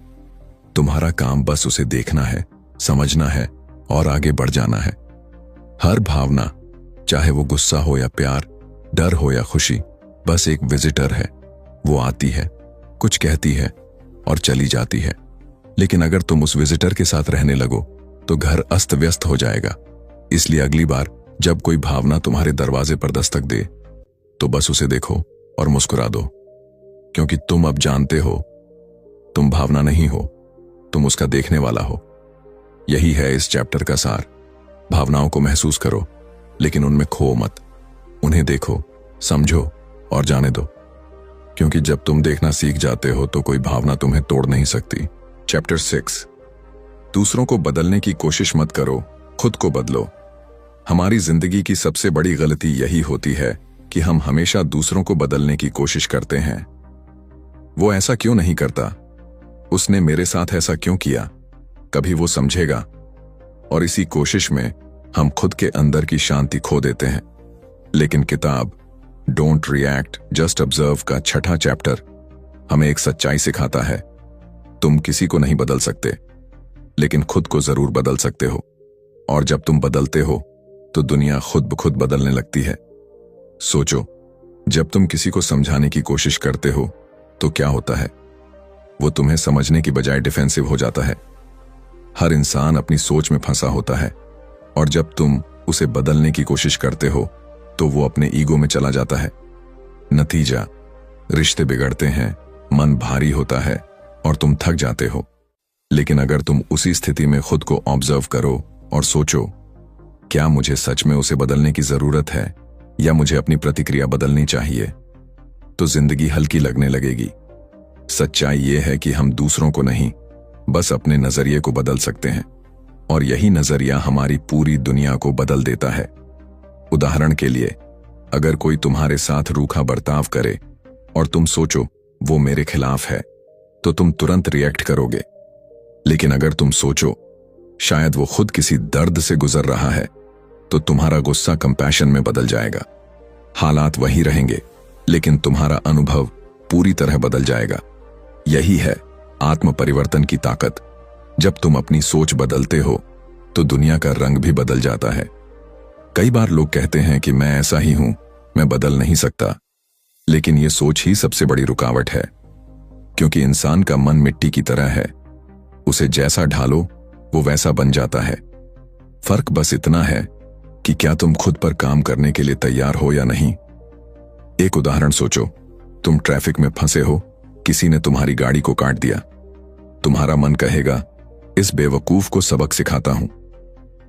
तुम्हारा काम बस उसे देखना है, समझना है और आगे बढ़ जाना है। हर भावना, चाहे वो गुस्सा हो या प्यार, डर हो या खुशी, बस एक विजिटर है। वो आती है, कुछ कहती है और चली जाती है। लेकिन अगर तुम उस विजिटर के साथ रहने लगो, तो घर अस्त व्यस्त हो जाएगा। इसलिए अगली बार जब कोई भावना तुम्हारे दरवाजे पर दस्तक दे, तो बस उसे देखो और मुस्कुरा दो, क्योंकि तुम अब जानते हो, तुम भावना नहीं हो, तुम उसका देखने वाला हो। यही है इस चैप्टर का सार। भावनाओं को महसूस करो, लेकिन उनमें खो मत। उन्हें देखो, समझो और जाने दो, क्योंकि जब तुम देखना सीख जाते हो, तो कोई भावना तुम्हें तोड़ नहीं सकती। चैप्टर 6। दूसरों को बदलने की कोशिश मत करो, खुद को बदलो। हमारी जिंदगी की सबसे बड़ी गलती यही होती है कि हम हमेशा दूसरों को बदलने की कोशिश करते हैं। वो ऐसा क्यों नहीं करता? उसने मेरे साथ ऐसा क्यों किया? कभी वो समझेगा। और इसी कोशिश में हम खुद के अंदर की शांति खो देते हैं। लेकिन किताब डोंट रिएक्ट जस्ट ऑब्जर्व का 6वां चैप्टर हमें एक सच्चाई सिखाता है। तुम किसी को नहीं बदल सकते, लेकिन खुद को जरूर बदल सकते हो। और जब तुम बदलते हो, तो दुनिया खुद ब खुद बदलने लगती है। सोचो, जब तुम किसी को समझाने की कोशिश करते हो, तो क्या होता है? वो तुम्हें समझने की बजाय डिफेंसिव हो जाता है। हर इंसान अपनी सोच में फंसा होता है, और जब तुम उसे बदलने की कोशिश करते हो, तो वो अपने ईगो में चला जाता है। नतीजा, रिश्ते बिगड़ते हैं, मन भारी होता है और तुम थक जाते हो। लेकिन अगर तुम उसी स्थिति में खुद को ऑब्जर्व करो और सोचो, क्या मुझे सच में उसे बदलने की जरूरत है या मुझे अपनी प्रतिक्रिया बदलनी चाहिए, तो जिंदगी हल्की लगने लगेगी। सच्चाई यह है कि हम दूसरों को नहीं, बस अपने नजरिए को बदल सकते हैं, और यही नजरिया हमारी पूरी दुनिया को बदल देता है। उदाहरण के लिए, अगर कोई तुम्हारे साथ रूखा बर्ताव करे और तुम सोचो वो मेरे खिलाफ है, तो तुम तुरंत रिएक्ट करोगे। लेकिन अगर तुम सोचो शायद वो खुद किसी दर्द से गुजर रहा है, तो तुम्हारा गुस्सा कंपैशन में बदल जाएगा। हालात वही रहेंगे, लेकिन तुम्हारा अनुभव पूरी तरह बदल जाएगा। यही है आत्म परिवर्तन की ताकत। जब तुम अपनी सोच बदलते हो, तो दुनिया का रंग भी बदल जाता है। कई बार लोग कहते हैं कि मैं ऐसा ही हूं, मैं बदल नहीं सकता। लेकिन यह सोच ही सबसे बड़ी रुकावट है, क्योंकि इंसान का मन मिट्टी की तरह है। उसे जैसा ढालो, वो वैसा बन जाता है। फर्क बस इतना है कि क्या तुम खुद पर काम करने के लिए तैयार हो या नहीं। एक उदाहरण सोचो, तुम ट्रैफिक में फंसे हो, किसी ने तुम्हारी गाड़ी को काट दिया। तुम्हारा मन कहेगा, इस बेवकूफ को सबक सिखाता हूं।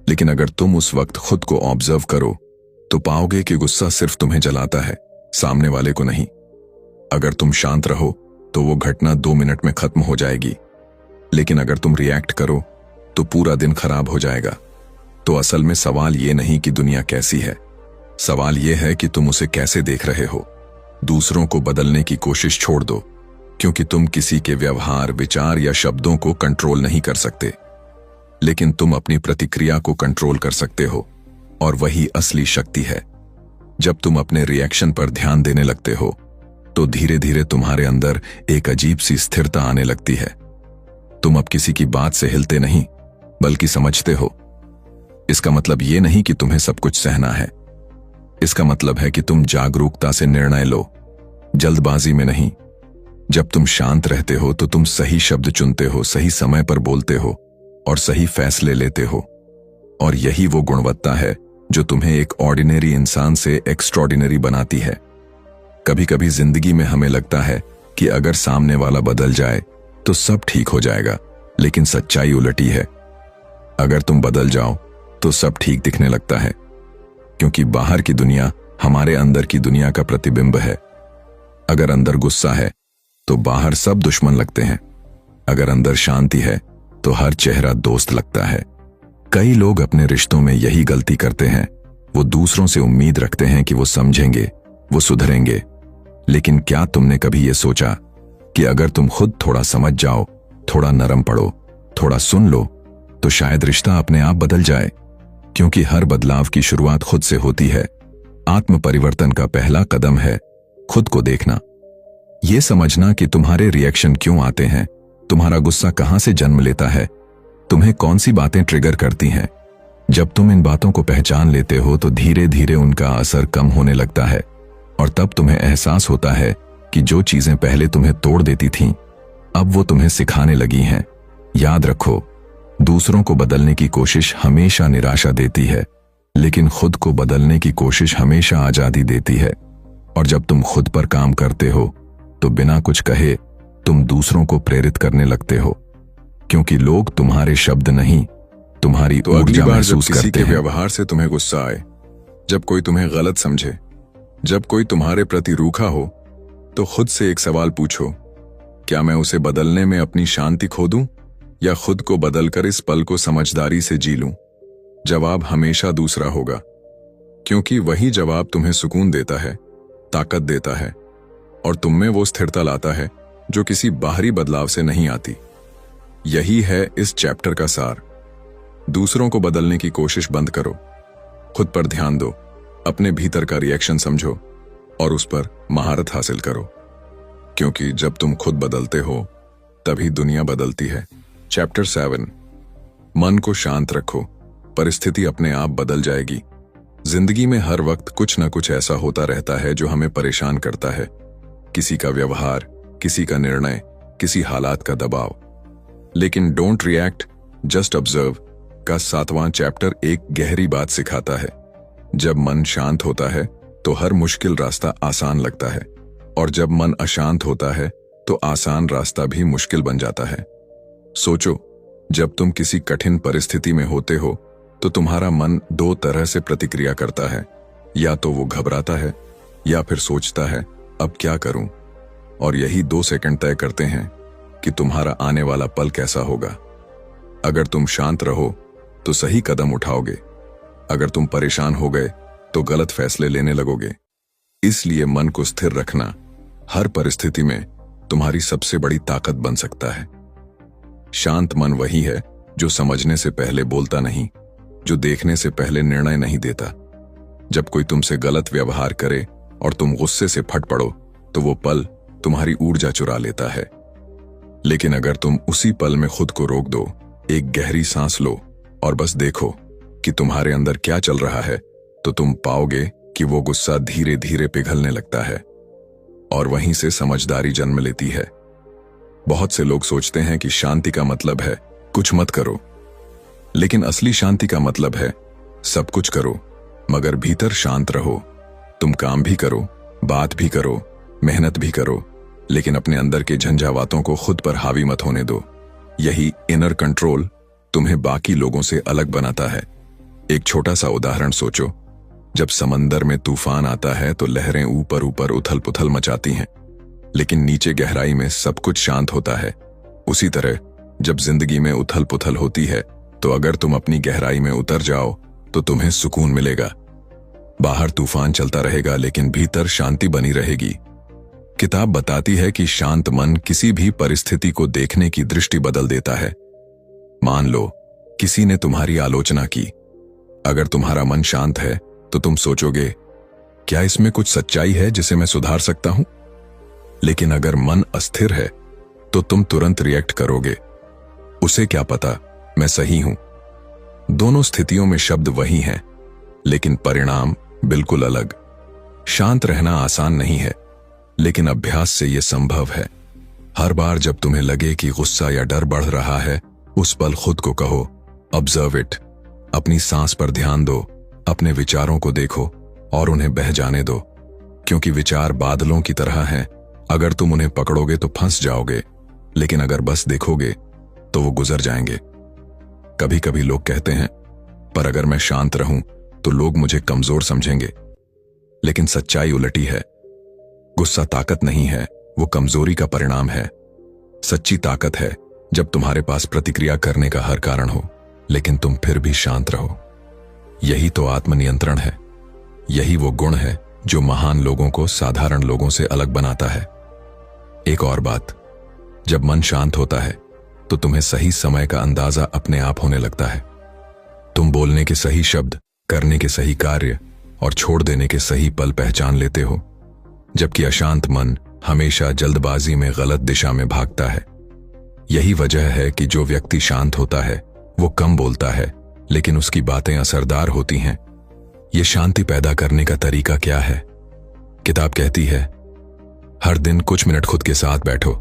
लेकिन अगर तुम उस वक्त खुद को ऑब्जर्व करो, तो पाओगे कि गुस्सा सिर्फ तुम्हें जलाता है, सामने वाले को नहीं। अगर तुम शांत रहो, तो वो घटना 2 मिनट में खत्म हो जाएगी। लेकिन अगर तुम रिएक्ट करो, तो पूरा दिन खराब हो जाएगा। तो असल में सवाल ये नहीं कि दुनिया कैसी है, सवाल यह है कि तुम उसे कैसे देख रहे हो। दूसरों को बदलने की कोशिश छोड़ दो, क्योंकि तुम किसी के व्यवहार, विचार या शब्दों को कंट्रोल नहीं कर सकते, लेकिन तुम अपनी प्रतिक्रिया को कंट्रोल कर सकते हो, और वही असली शक्ति है। जब तुम अपने रिएक्शन पर ध्यान देने लगते हो तो धीरे धीरे तुम्हारे अंदर एक अजीब सी स्थिरता आने लगती है। तुम अब किसी की बात से हिलते नहीं, बल्कि समझते हो। इसका मतलब यह नहीं कि तुम्हें सब कुछ सहना है। इसका मतलब है कि तुम जागरूकता से निर्णय लो, जल्दबाजी में नहीं। जब तुम शांत रहते हो तो तुम सही शब्द चुनते हो, सही समय पर बोलते हो और सही फैसले लेते हो। और यही वो गुणवत्ता है जो तुम्हें एक ऑर्डिनरी इंसान से एक्स्ट्रॉर्डिनरी बनाती है। कभी कभी जिंदगी में हमें लगता है कि अगर सामने वाला बदल जाए तो सब ठीक हो जाएगा, लेकिन सच्चाई उलटी है। अगर तुम बदल जाओ तो सब ठीक दिखने लगता है, क्योंकि बाहर की दुनिया हमारे अंदर की दुनिया का प्रतिबिंब है। अगर अंदर गुस्सा है तो बाहर सब दुश्मन लगते हैं। अगर अंदर शांति है तो हर चेहरा दोस्त लगता है। कई लोग अपने रिश्तों में यही गलती करते हैं। वो दूसरों से उम्मीद रखते हैं कि वो समझेंगे, वो सुधरेंगे। लेकिन क्या तुमने कभी ये सोचा कि अगर तुम खुद थोड़ा समझ जाओ, थोड़ा नरम पड़ो, थोड़ा सुन लो, तो शायद रिश्ता अपने आप बदल जाए। क्योंकि हर बदलाव की शुरुआत खुद से होती है। आत्म परिवर्तन का पहला कदम है खुद को देखना। ये समझना कि तुम्हारे रिएक्शन क्यों आते हैं, तुम्हारा गुस्सा कहां से जन्म लेता है, तुम्हें कौन सी बातें ट्रिगर करती हैं। जब तुम इन बातों को पहचान लेते हो तो धीरे धीरे उनका असर कम होने लगता है, और तब तुम्हें एहसास होता है कि जो चीजें पहले तुम्हें तोड़ देती थीं, अब वो तुम्हें सिखाने लगी हैं। याद रखो, दूसरों को बदलने की कोशिश हमेशा निराशा देती है, लेकिन खुद को बदलने की कोशिश हमेशा आजादी देती है। और जब तुम खुद पर काम करते हो तो बिना कुछ कहे तुम दूसरों को प्रेरित करने लगते हो, क्योंकि लोग तुम्हारे शब्द नहीं, तुम्हारी ऊर्जा महसूस करते हैं। किसी के व्यवहार से तुम्हें गुस्सा आए, जब कोई तुम्हें गलत समझे, जब कोई तुम्हारे प्रति रूखा हो, तो खुद से एक सवाल पूछो, क्या मैं उसे बदलने में अपनी शांति खो दूं, या खुद को बदलकर इस पल को समझदारी से जी लूं? जवाब हमेशा दूसरा होगा, क्योंकि वही जवाब तुम्हें सुकून देता है, ताकत देता है, और तुम में वो स्थिरता लाता है जो किसी बाहरी बदलाव से नहीं आती। यही है इस चैप्टर का सार। दूसरों को बदलने की कोशिश बंद करो, खुद पर ध्यान दो, अपने भीतर का रिएक्शन समझो और उस पर महारत हासिल करो, क्योंकि जब तुम खुद बदलते हो तभी दुनिया बदलती है। चैप्टर 7, मन को शांत रखो, परिस्थिति अपने आप बदल जाएगी। जिंदगी में हर वक्त कुछ न कुछ ऐसा होता रहता है जो हमें परेशान करता है। किसी का व्यवहार, किसी का निर्णय, किसी हालात का दबाव। लेकिन डोंट रिएक्ट, जस्ट ऑब्जर्व का 7वां चैप्टर एक गहरी बात सिखाता है। जब मन शांत होता है तो हर मुश्किल रास्ता आसान लगता है, और जब मन अशांत होता है तो आसान रास्ता भी मुश्किल बन जाता है। सोचो, जब तुम किसी कठिन परिस्थिति में होते हो तो तुम्हारा मन 2 तरह से प्रतिक्रिया करता है। या तो वो घबराता है, या फिर सोचता है अब क्या करूं। और यही 2 सेकंड तय करते हैं कि तुम्हारा आने वाला पल कैसा होगा। अगर तुम शांत रहो तो सही कदम उठाओगे, अगर तुम परेशान हो गए तो गलत फैसले लेने लगोगे। इसलिए मन को स्थिर रखना हर परिस्थिति में तुम्हारी सबसे बड़ी ताकत बन सकता है। शांत मन वही है जो समझने से पहले बोलता नहीं, जो देखने से पहले निर्णय नहीं देता। जब कोई तुमसे गलत व्यवहार करे और तुम गुस्से से फट पड़ो तो वो पल तुम्हारी ऊर्जा चुरा लेता है। लेकिन अगर तुम उसी पल में खुद को रोक दो, एक गहरी सांस लो और बस देखो कि तुम्हारे अंदर क्या चल रहा है, तो तुम पाओगे कि वो गुस्सा धीरे धीरे पिघलने लगता है, और वहीं से समझदारी जन्म लेती है। बहुत से लोग सोचते हैं कि शांति का मतलब है कुछ मत करो, लेकिन असली शांति का मतलब है सब कुछ करो मगर भीतर शांत रहो। तुम काम भी करो, बात भी करो, मेहनत भी करो, लेकिन अपने अंदर के झंझावातों को खुद पर हावी मत होने दो। यही इनर कंट्रोल तुम्हें बाकी लोगों से अलग बनाता है। एक छोटा सा उदाहरण सोचो, जब समंदर में तूफान आता है तो लहरें ऊपर ऊपर उथल पुथल मचाती हैं, लेकिन नीचे गहराई में सब कुछ शांत होता है। उसी तरह जब जिंदगी में उथल पुथल होती है तो अगर तुम अपनी गहराई में उतर जाओ तो तुम्हें सुकून मिलेगा। बाहर तूफान चलता रहेगा लेकिन भीतर शांति बनी रहेगी। किताब बताती है कि शांत मन किसी भी परिस्थिति को देखने की दृष्टि बदल देता है। मान लो किसी ने तुम्हारी आलोचना की। अगर तुम्हारा मन शांत है तो तुम सोचोगे, क्या इसमें कुछ सच्चाई है जिसे मैं सुधार सकता हूं? लेकिन अगर मन अस्थिर है तो तुम तुरंत रिएक्ट करोगे, उसे क्या पता, मैं सही हूं। दोनों स्थितियों में शब्द वही हैं, लेकिन परिणाम बिल्कुल अलग। शांत रहना आसान नहीं है, लेकिन अभ्यास से यह संभव है। हर बार जब तुम्हें लगे कि गुस्सा या डर बढ़ रहा है, उस पल खुद को कहो, ऑब्जर्व इट। अपनी सांस पर ध्यान दो, अपने विचारों को देखो और उन्हें बह जाने दो, क्योंकि विचार बादलों की तरह हैं। अगर तुम उन्हें पकड़ोगे तो फंस जाओगे, लेकिन अगर बस देखोगे तो वो गुजर जाएंगे। कभी कभी लोग कहते हैं, पर अगर मैं शांत रहूं तो लोग मुझे कमजोर समझेंगे। लेकिन सच्चाई उलटी है। गुस्सा ताकत नहीं है, वो कमजोरी का परिणाम है। सच्ची ताकत है जब तुम्हारे पास प्रतिक्रिया करने का हर कारण हो, लेकिन तुम फिर भी शांत रहो। यही तो आत्मनियंत्रण है। यही वो गुण है जो महान लोगों को साधारण लोगों से अलग बनाता है। एक और बात, जब मन शांत होता है तो तुम्हें सही समय का अंदाजा अपने आप होने लगता है। तुम बोलने के सही शब्द, करने के सही कार्य और छोड़ देने के सही पल पहचान लेते हो, जबकि अशांत मन हमेशा जल्दबाजी में गलत दिशा में भागता है। यही वजह है कि जो व्यक्ति शांत होता है वो कम बोलता है, लेकिन उसकी बातें असरदार होती हैं। ये शांति पैदा करने का तरीका क्या है? किताब कहती है, हर दिन कुछ मिनट खुद के साथ बैठो,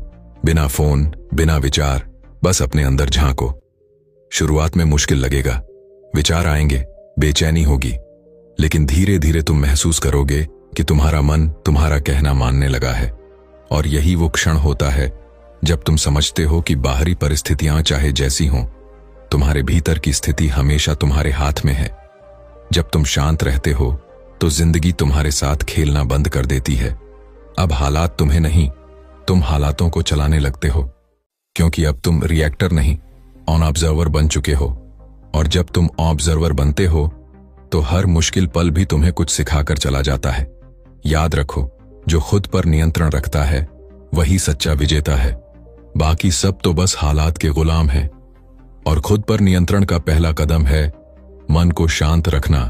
बिना फोन, बिना विचार, बस अपने अंदर झांको। शुरुआत में मुश्किल लगेगा, विचार आएंगे, बेचैनी होगी, लेकिन धीरे धीरे तुम महसूस करोगे कि तुम्हारा मन तुम्हारा कहना मानने लगा है। और यही वो क्षण होता है जब तुम समझते हो कि बाहरी परिस्थितियां चाहे जैसी हों, तुम्हारे भीतर की स्थिति हमेशा तुम्हारे हाथ में है। जब तुम शांत रहते हो तो जिंदगी तुम्हारे साथ खेलना बंद कर देती है। अब हालात तुम्हें नहीं, तुम हालातों को चलाने लगते हो, क्योंकि अब तुम रिएक्टर नहीं, ऑन ऑब्जर्वर बन चुके हो। और जब तुम ऑब्जर्वर बनते हो तो हर मुश्किल पल भी तुम्हें कुछ सिखाकर चला जाता है। याद रखो, जो खुद पर नियंत्रण रखता है वही सच्चा विजेता है। बाकी सब तो बस हालात के गुलाम हैं। और खुद पर नियंत्रण का पहला कदम है मन को शांत रखना,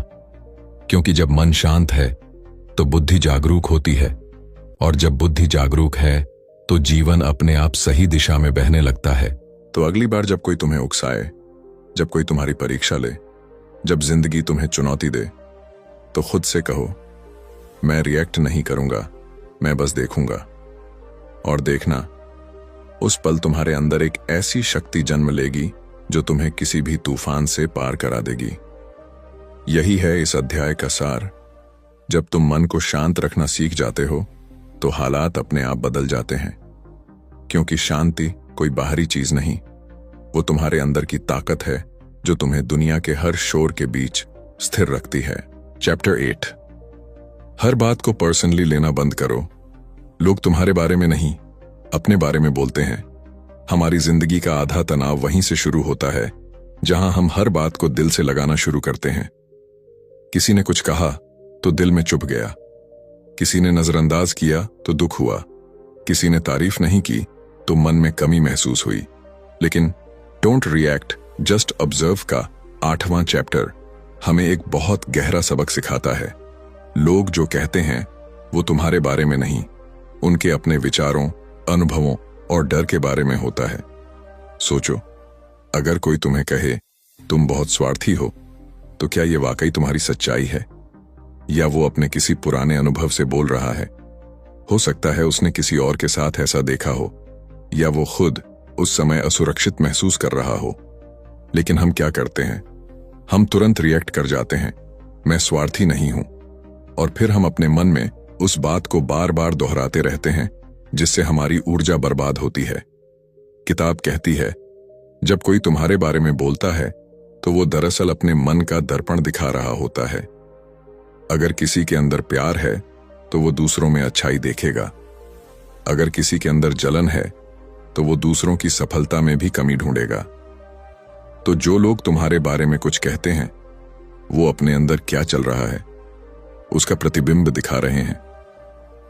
क्योंकि जब मन शांत है तो बुद्धि जागरूक होती है, और जब बुद्धि जागरूक है तो जीवन अपने आप सही दिशा में बहने लगता है। तो अगली बार जब कोई तुम्हें उकसाए, जब कोई तुम्हारी परीक्षा ले, जब जिंदगी तुम्हें चुनौती दे, तो खुद से कहो, मैं रिएक्ट नहीं करूंगा, मैं बस देखूंगा। और देखना, उस पल तुम्हारे अंदर एक ऐसी शक्ति जन्म लेगी जो तुम्हें किसी भी तूफान से पार करा देगी। यही है इस अध्याय का सार। जब तुम मन को शांत रखना सीख जाते हो तो हालात अपने आप बदल जाते हैं, क्योंकि शांति कोई बाहरी चीज नहीं, वो तुम्हारे अंदर की ताकत है जो तुम्हें दुनिया के हर शोर के बीच स्थिर रखती है। चैप्टर 8। हर बात को पर्सनली लेना बंद करो। लोग तुम्हारे बारे में नहीं, अपने बारे में बोलते हैं। हमारी जिंदगी का आधा तनाव वहीं से शुरू होता है जहां हम हर बात को दिल से लगाना शुरू करते हैं। किसी ने कुछ कहा तो दिल में चुभ गया, किसी ने नजरअंदाज किया तो दुख हुआ, किसी ने तारीफ नहीं की तो मन में कमी महसूस हुई। लेकिन डोंट रिएक्ट, जस्ट ऑब्जर्व का 8वां चैप्टर हमें एक बहुत गहरा सबक सिखाता है। लोग जो कहते हैं वो तुम्हारे बारे में नहीं, उनके अपने विचारों, अनुभवों और डर के बारे में होता है। सोचो, अगर कोई तुम्हें कहे तुम बहुत स्वार्थी हो, तो क्या ये वाकई तुम्हारी सच्चाई है, या वो अपने किसी पुराने अनुभव से बोल रहा है? हो सकता है उसने किसी और के साथ ऐसा देखा हो, या वो खुद उस समय असुरक्षित महसूस कर रहा हो। लेकिन हम क्या करते हैं? हम तुरंत रिएक्ट कर जाते हैं, मैं स्वार्थी नहीं हूं, और फिर हम अपने मन में उस बात को बार बार दोहराते रहते हैं, जिससे हमारी ऊर्जा बर्बाद होती है। किताब कहती है, जब कोई तुम्हारे बारे में बोलता है तो वो दरअसल अपने मन का दर्पण दिखा रहा होता है। अगर किसी के अंदर प्यार है तो वो दूसरों में अच्छाई देखेगा। अगर किसी के अंदर जलन है तो वो दूसरों की सफलता में भी कमी ढूंढेगा। तो जो लोग तुम्हारे बारे में कुछ कहते हैं, वो अपने अंदर क्या चल रहा है, उसका प्रतिबिंब दिखा रहे हैं।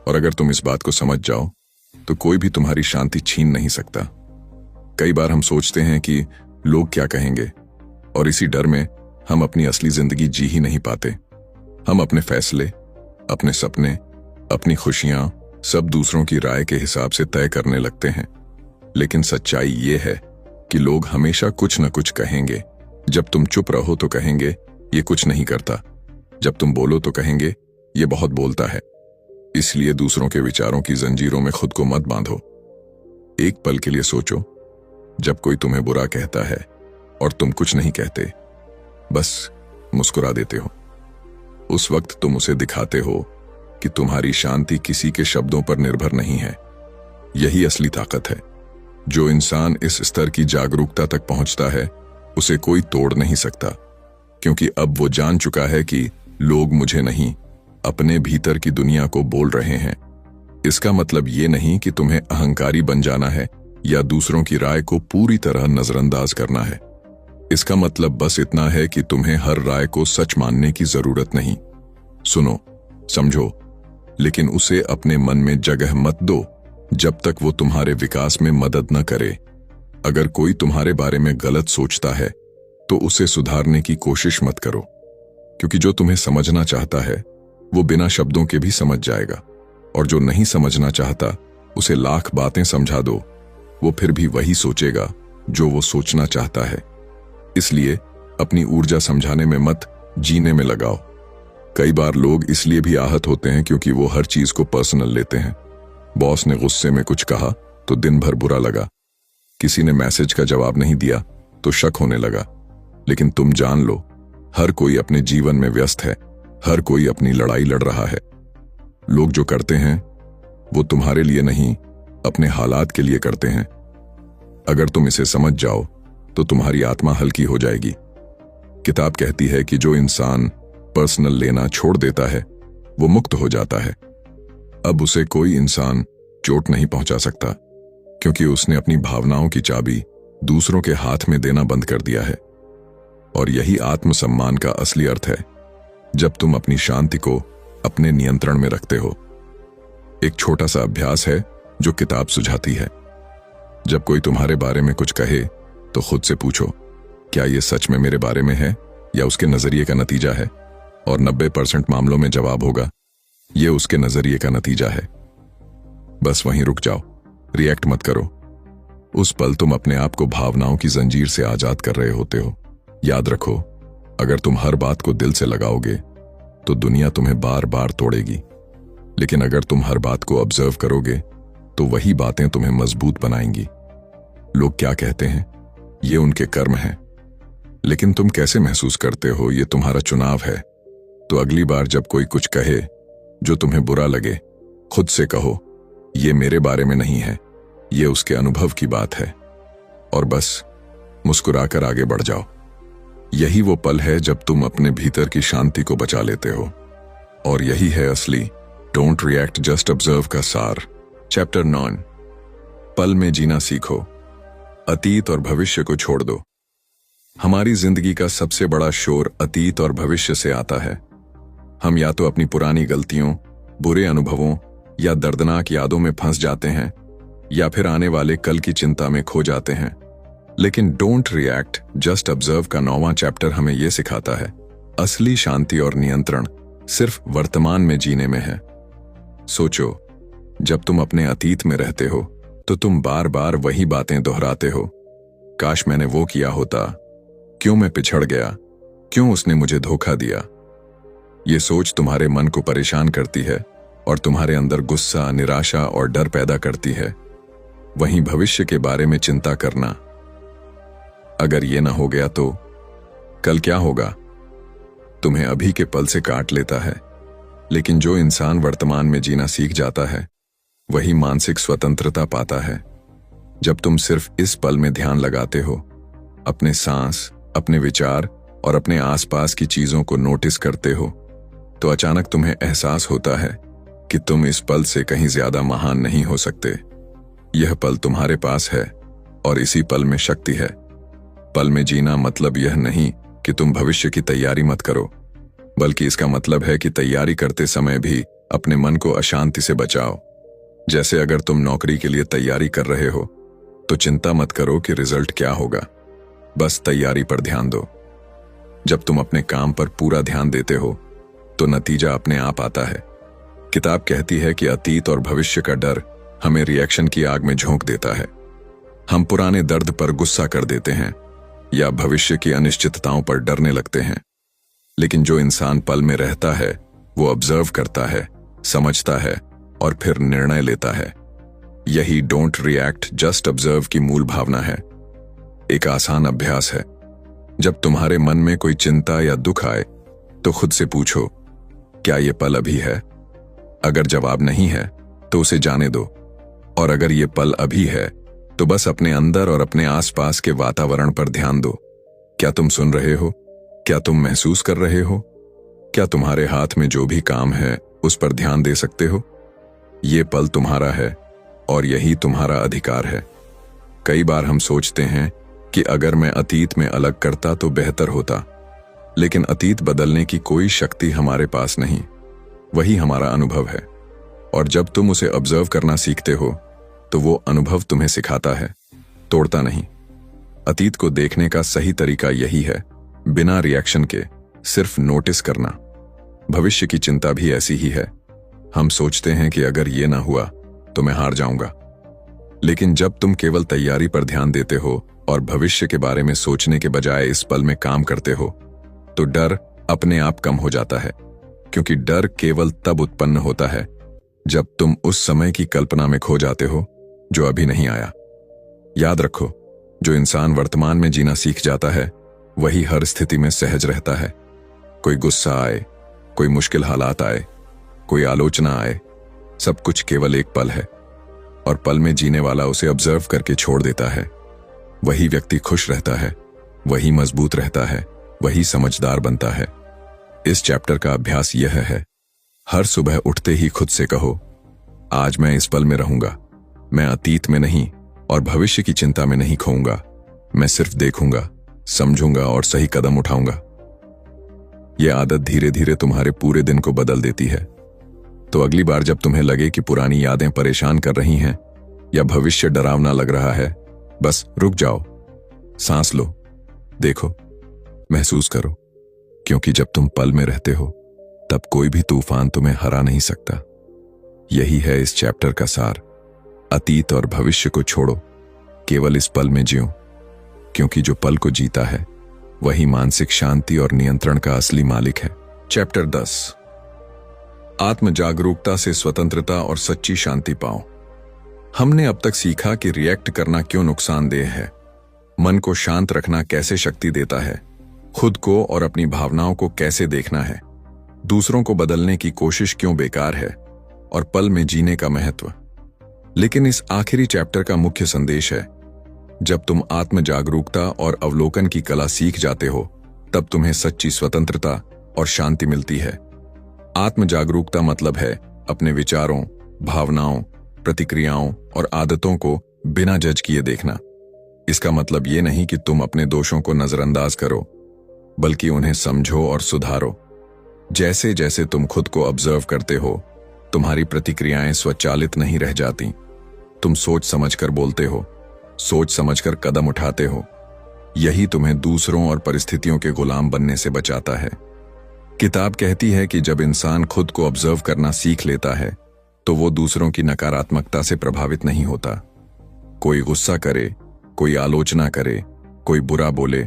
और अगर तुम इस बात को समझ जाओ तो कोई भी तुम्हारी शांति छीन नहीं सकता। कई बार हम सोचते हैं कि लोग क्या कहेंगे, और इसी डर में हम अपनी असली जिंदगी जी ही नहीं पाते। हम अपने फैसले, अपने सपने, अपनी खुशियां सब दूसरों की राय के हिसाब से तय करने लगते हैं। लेकिन सच्चाई ये है कि लोग हमेशा कुछ न कुछ कहेंगे। जब तुम चुप रहो तो कहेंगे ये कुछ नहीं करता, जब तुम बोलो तो कहेंगे ये बहुत बोलता है। इसलिए दूसरों के विचारों की जंजीरों में खुद को मत बांधो। एक पल के लिए सोचो, जब कोई तुम्हें बुरा कहता है और तुम कुछ नहीं कहते, बस मुस्कुरा देते हो, उस वक्त तुम उसे दिखाते हो कि तुम्हारी शांति किसी के शब्दों पर निर्भर नहीं है। यही असली ताकत है। जो इंसान इस स्तर की जागरूकता तक पहुंचता है उसे कोई तोड़ नहीं सकता, क्योंकि अब वो जान चुका है कि लोग मुझे नहीं, अपने भीतर की दुनिया को बोल रहे हैं। इसका मतलब ये नहीं कि तुम्हें अहंकारी बन जाना है या दूसरों की राय को पूरी तरह नजरअंदाज करना है। इसका मतलब बस इतना है कि तुम्हें हर राय को सच मानने की जरूरत नहीं। सुनो, समझो, लेकिन उसे अपने मन में जगह मत दो जब तक वो तुम्हारे विकास में मदद न करे। अगर कोई तुम्हारे बारे में गलत सोचता है तो उसे सुधारने की कोशिश मत करो, क्योंकि जो तुम्हें समझना चाहता है वो बिना शब्दों के भी समझ जाएगा, और जो नहीं समझना चाहता उसे लाख बातें समझा दो, वो फिर भी वही सोचेगा जो वो सोचना चाहता है। इसलिए अपनी ऊर्जा समझाने में मत, जीने में लगाओ। कई बार लोग इसलिए भी आहत होते हैं क्योंकि वो हर चीज को पर्सनल लेते हैं। बॉस ने गुस्से में कुछ कहा तो दिन भर बुरा लगा, किसी ने मैसेज का जवाब नहीं दिया तो शक होने लगा। लेकिन तुम जान लो, हर कोई अपने जीवन में व्यस्त है, हर कोई अपनी लड़ाई लड़ रहा है। लोग जो करते हैं वो तुम्हारे लिए नहीं, अपने हालात के लिए करते हैं। अगर तुम इसे समझ जाओ तो तुम्हारी आत्मा हल्की हो जाएगी। किताब कहती है कि जो इंसान पर्सनल लेना छोड़ देता है वो मुक्त हो जाता है। अब उसे कोई इंसान चोट नहीं पहुंचा सकता, क्योंकि उसने अपनी भावनाओं की चाबी दूसरों के हाथ में देना बंद कर दिया है। और यही आत्मसम्मान का असली अर्थ है, जब तुम अपनी शांति को अपने नियंत्रण में रखते हो। एक छोटा सा अभ्यास है जो किताब सुझाती है। जब कोई तुम्हारे बारे में कुछ कहे तो खुद से पूछो, क्या यह सच में मेरे बारे में है या उसके नजरिए का नतीजा है? और 90% मामलों में जवाब होगा, यह उसके नजरिए का नतीजा है। बस वहीं रुक जाओ, रिएक्ट मत करो। उस पल तुम अपने आप को भावनाओं की जंजीर से आजाद कर रहे होते हो। याद रखो, अगर तुम हर बात को दिल से लगाओगे तो दुनिया तुम्हें बार बार तोड़ेगी, लेकिन अगर तुम हर बात को ऑब्जर्व करोगे तो वही बातें तुम्हें मजबूत बनाएंगी। लोग क्या कहते हैं ये उनके कर्म हैं, लेकिन तुम कैसे महसूस करते हो ये तुम्हारा चुनाव है। तो अगली बार जब कोई कुछ कहे जो तुम्हें बुरा लगे, खुद से कहो, ये मेरे बारे में नहीं है, ये उसके अनुभव की बात है, और बस मुस्कुराकर आगे बढ़ जाओ। यही वो पल है जब तुम अपने भीतर की शांति को बचा लेते हो। और यही है असली डोंट रिएक्ट जस्ट ऑब्जर्व का सार। चैप्टर 9, पल में जीना सीखो, अतीत और भविष्य को छोड़ दो। हमारी जिंदगी का सबसे बड़ा शोर अतीत और भविष्य से आता है। हम या तो अपनी पुरानी गलतियों, बुरे अनुभवों या दर्दनाक यादों में फंस जाते हैं, या फिर आने वाले कल की चिंता में खो जाते हैं। लेकिन डोंट रिएक्ट जस्ट ऑब्जर्व का 9वां चैप्टर हमें यह सिखाता है, असली शांति और नियंत्रण सिर्फ वर्तमान में जीने में है। सोचो, जब तुम अपने अतीत में रहते हो तो तुम बार बार वही बातें दोहराते हो। काश मैंने वो किया होता, क्यों मैं पिछड़ गया, क्यों उसने मुझे धोखा दिया। ये सोच तुम्हारे मन को परेशान करती है और तुम्हारे अंदर गुस्सा, निराशा और डर पैदा करती है। वहीं भविष्य के बारे में चिंता करना, अगर ये ना हो गया तो कल क्या होगा, तुम्हें अभी के पल से काट लेता है। लेकिन जो इंसान वर्तमान में जीना सीख जाता है वही मानसिक स्वतंत्रता पाता है। जब तुम सिर्फ इस पल में ध्यान लगाते हो, अपने सांस, अपने विचार और अपने आसपास की चीजों को नोटिस करते हो, तो अचानक तुम्हें एहसास होता है कि तुम इस पल से कहीं ज्यादा महान नहीं हो सकते। यह पल तुम्हारे पास है और इसी पल में शक्ति है। पल में जीना मतलब यह नहीं कि तुम भविष्य की तैयारी मत करो, बल्कि इसका मतलब है कि तैयारी करते समय भी अपने मन को अशांति से बचाओ। जैसे अगर तुम नौकरी के लिए तैयारी कर रहे हो तो चिंता मत करो कि रिजल्ट क्या होगा, बस तैयारी पर ध्यान दो। जब तुम अपने काम पर पूरा ध्यान देते हो तो नतीजा अपने आप आता है। किताब कहती है कि अतीत और भविष्य का डर हमें रिएक्शन की आग में झोंक देता है। हम पुराने दर्द पर गुस्सा कर देते हैं या भविष्य की अनिश्चितताओं पर डरने लगते हैं। लेकिन जो इंसान पल में रहता है वो ऑब्जर्व करता है, समझता है और फिर निर्णय लेता है। यही डोंट रिएक्ट जस्ट ऑब्जर्व की मूल भावना है। एक आसान अभ्यास है, जब तुम्हारे मन में कोई चिंता या दुख आए तो खुद से पूछो, क्या ये पल अभी है? अगर जवाब नहीं है तो उसे जाने दो, और अगर ये पल अभी है तो बस अपने अंदर और अपने आसपास के वातावरण पर ध्यान दो। क्या तुम सुन रहे हो? क्या तुम महसूस कर रहे हो? क्या तुम्हारे हाथ में जो भी काम है उस पर ध्यान दे सकते हो? ये पल तुम्हारा है और यही तुम्हारा अधिकार है। कई बार हम सोचते हैं कि अगर मैं अतीत में अलग करता तो बेहतर होता, लेकिन अतीत बदलने की कोई शक्ति हमारे पास नहीं, वही हमारा अनुभव है। और जब तुम उसे ऑब्जर्व करना सीखते हो तो वो अनुभव तुम्हें सिखाता है, तोड़ता नहीं। अतीत को देखने का सही तरीका यही है, बिना रिएक्शन के सिर्फ नोटिस करना। भविष्य की चिंता भी ऐसी ही है। हम सोचते हैं कि अगर ये ना हुआ तो मैं हार जाऊंगा, लेकिन जब तुम केवल तैयारी पर ध्यान देते हो और भविष्य के बारे में सोचने के बजाय इस पल में काम करते हो तो डर अपने आप कम हो जाता है। क्योंकि डर केवल तब उत्पन्न होता है जब तुम उस समय की कल्पना में खो जाते हो जो अभी नहीं आया। याद रखो, जो इंसान वर्तमान में जीना सीख जाता है वही हर स्थिति में सहज रहता है। कोई गुस्सा आए, कोई मुश्किल हालात आए, कोई आलोचना आए, सब कुछ केवल एक पल है, और पल में जीने वाला उसे ऑब्जर्व करके छोड़ देता है। वही व्यक्ति खुश रहता है, वही मजबूत रहता है, वही समझदार बनता है। इस चैप्टर का अभ्यास यह है, हर सुबह उठते ही खुद से कहो, आज मैं इस पल में रहूंगा। मैं अतीत में नहीं और भविष्य की चिंता में नहीं खोऊंगा। मैं सिर्फ देखूंगा, समझूंगा और सही कदम उठाऊंगा। यह आदत धीरे धीरे तुम्हारे पूरे दिन को बदल देती है। तो अगली बार जब तुम्हें लगे कि पुरानी यादें परेशान कर रही हैं या भविष्य डरावना लग रहा है, बस रुक जाओ, सांस लो, देखो, महसूस करो। क्योंकि जब तुम पल में रहते हो तब कोई भी तूफान तुम्हें हरा नहीं सकता। यही है इस चैप्टर का सार। अतीत और भविष्य को छोड़ो, केवल इस पल में जियो, क्योंकि जो पल को जीता है वही मानसिक शांति और नियंत्रण का असली मालिक है। चैप्टर 10, आत्म जागरूकता से स्वतंत्रता और सच्ची शांति पाओ। हमने अब तक सीखा कि रिएक्ट करना क्यों नुकसानदेह है, मन को शांत रखना कैसे शक्ति देता है, खुद को और अपनी भावनाओं को कैसे देखना है, दूसरों को बदलने की कोशिश क्यों बेकार है, और पल में जीने का महत्व। लेकिन इस आखिरी चैप्टर का मुख्य संदेश है, जब तुम आत्म जागरूकता और अवलोकन की कला सीख जाते हो तब तुम्हें सच्ची स्वतंत्रता और शांति मिलती है। आत्म जागरूकता मतलब है अपने विचारों, भावनाओं, प्रतिक्रियाओं और आदतों को बिना जज किए देखना। इसका मतलब ये नहीं कि तुम अपने दोषों को नजरअंदाज करो, बल्कि उन्हें समझो और सुधारो। जैसे जैसे तुम खुद को ऑब्जर्व करते हो, तुम्हारी प्रतिक्रियाएं स्वचालित नहीं रह जाती। तुम सोच समझकर बोलते हो, सोच समझकर कदम उठाते हो। यही तुम्हें दूसरों और परिस्थितियों के गुलाम बनने से बचाता है। किताब कहती है कि जब इंसान खुद को ऑब्जर्व करना सीख लेता है तो वो दूसरों की नकारात्मकता से प्रभावित नहीं होता। कोई गुस्सा करे, कोई आलोचना करे, कोई बुरा बोले,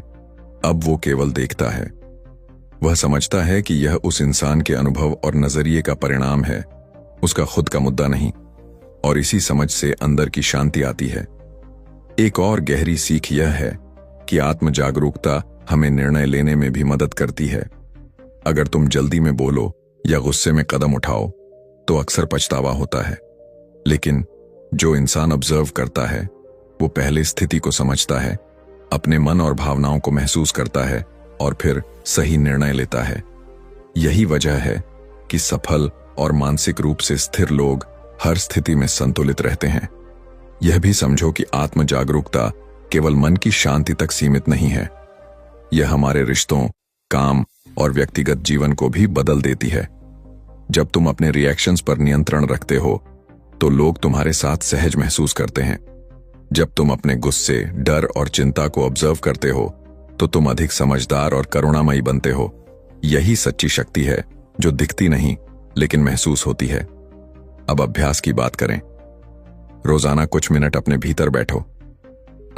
अब वो केवल देखता है। वह समझता है कि यह उस इंसान के अनुभव और नजरिए का परिणाम है, उसका खुद का मुद्दा नहीं, और इसी समझ से अंदर की शांति आती है। एक और गहरी सीख यह है कि आत्म जागरूकता हमें निर्णय लेने में भी मदद करती है। अगर तुम जल्दी में बोलो या गुस्से में कदम उठाओ तो अक्सर पछतावा होता है, लेकिन जो इंसान ऑब्जर्व करता है वो पहले स्थिति को समझता है, अपने मन और भावनाओं को महसूस करता है और फिर सही निर्णय लेता है। यही वजह है कि सफल और मानसिक रूप से स्थिर लोग हर स्थिति में संतुलित रहते हैं। यह भी समझो कि आत्म जागरूकता केवल मन की शांति तक सीमित नहीं है। यह हमारे रिश्तों, काम और व्यक्तिगत जीवन को भी बदल देती है। जब तुम अपने रिएक्शंस पर नियंत्रण रखते हो तो लोग तुम्हारे साथ सहज महसूस करते हैं। जब तुम अपने गुस्से, डर और चिंता को ऑब्जर्व करते हो तो तुम अधिक समझदार और करुणामयी बनते हो। यही सच्ची शक्ति है जो दिखती नहीं लेकिन महसूस होती है। अब अभ्यास की बात करें। रोजाना कुछ मिनट अपने भीतर बैठो।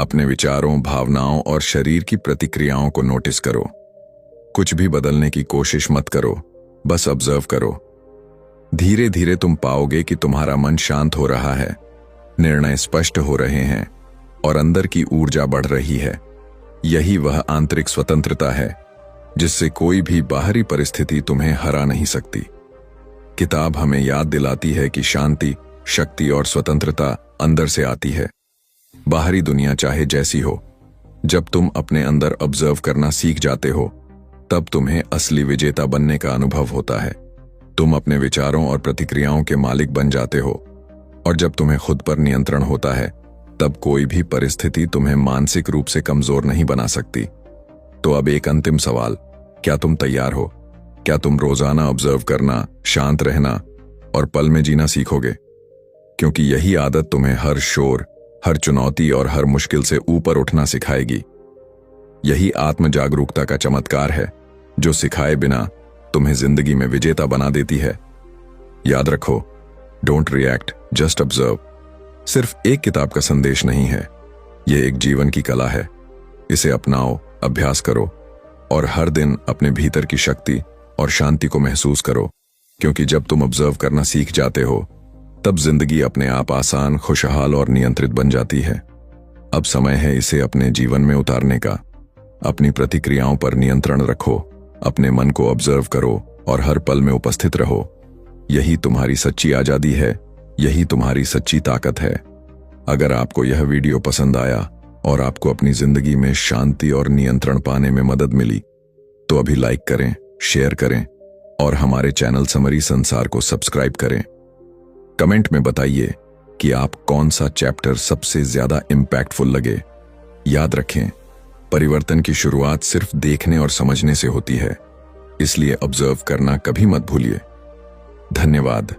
अपने विचारों, भावनाओं और शरीर की प्रतिक्रियाओं को नोटिस करो। कुछ भी बदलने की कोशिश मत करो, बस ऑब्जर्व करो। धीरे धीरे तुम पाओगे कि तुम्हारा मन शांत हो रहा है, निर्णय स्पष्ट हो रहे हैं और अंदर की ऊर्जा बढ़ रही है। यही वह आंतरिक स्वतंत्रता है जिससे कोई भी बाहरी परिस्थिति तुम्हें हरा नहीं सकती। किताब हमें याद दिलाती है कि शांति, शक्ति और स्वतंत्रता अंदर से आती है, बाहरी दुनिया चाहे जैसी हो। जब तुम अपने अंदर ऑब्जर्व करना सीख जाते हो तब तुम्हें असली विजेता बनने का अनुभव होता है। तुम अपने विचारों और प्रतिक्रियाओं के मालिक बन जाते हो और जब तुम्हें खुद पर नियंत्रण होता है तब कोई भी परिस्थिति तुम्हें मानसिक रूप से कमजोर नहीं बना सकती। तो अब एक अंतिम सवाल, क्या तुम तैयार हो? क्या तुम रोजाना ऑब्जर्व करना, शांत रहना और पल में जीना सीखोगे? क्योंकि यही आदत तुम्हें हर शोर, हर चुनौती और हर मुश्किल से ऊपर उठना सिखाएगी। यही आत्म जागरूकता का चमत्कार है जो सिखाए बिना तुम्हें जिंदगी में विजेता बना देती है। याद रखो, डोंट रिएक्ट, जस्ट ऑब्जर्व सिर्फ एक किताब का संदेश नहीं है, यह एक जीवन की कला है। इसे अपनाओ, अभ्यास करो और हर दिन अपने भीतर की शक्ति और शांति को महसूस करो। क्योंकि जब तुम ऑब्जर्व करना सीख जाते हो तब जिंदगी अपने आप आसान, खुशहाल और नियंत्रित बन जाती है। अब समय है इसे अपने जीवन में उतारने का। अपनी प्रतिक्रियाओं पर नियंत्रण रखो, अपने मन को ऑब्जर्व करो और हर पल में उपस्थित रहो। यही तुम्हारी सच्ची आजादी है, यही तुम्हारी सच्ची ताकत है। अगर आपको यह वीडियो पसंद आया और आपको अपनी जिंदगी में शांति और नियंत्रण पाने में मदद मिली तो अभी लाइक करें, शेयर करें और हमारे चैनल समरी संसार को सब्सक्राइब करें। कमेंट में बताइए कि आप कौन सा चैप्टर सबसे ज्यादा इंपैक्टफुल लगे। याद रखें, परिवर्तन की शुरुआत सिर्फ देखने और समझने से होती है, इसलिए ऑब्जर्व करना कभी मत भूलिए। धन्यवाद।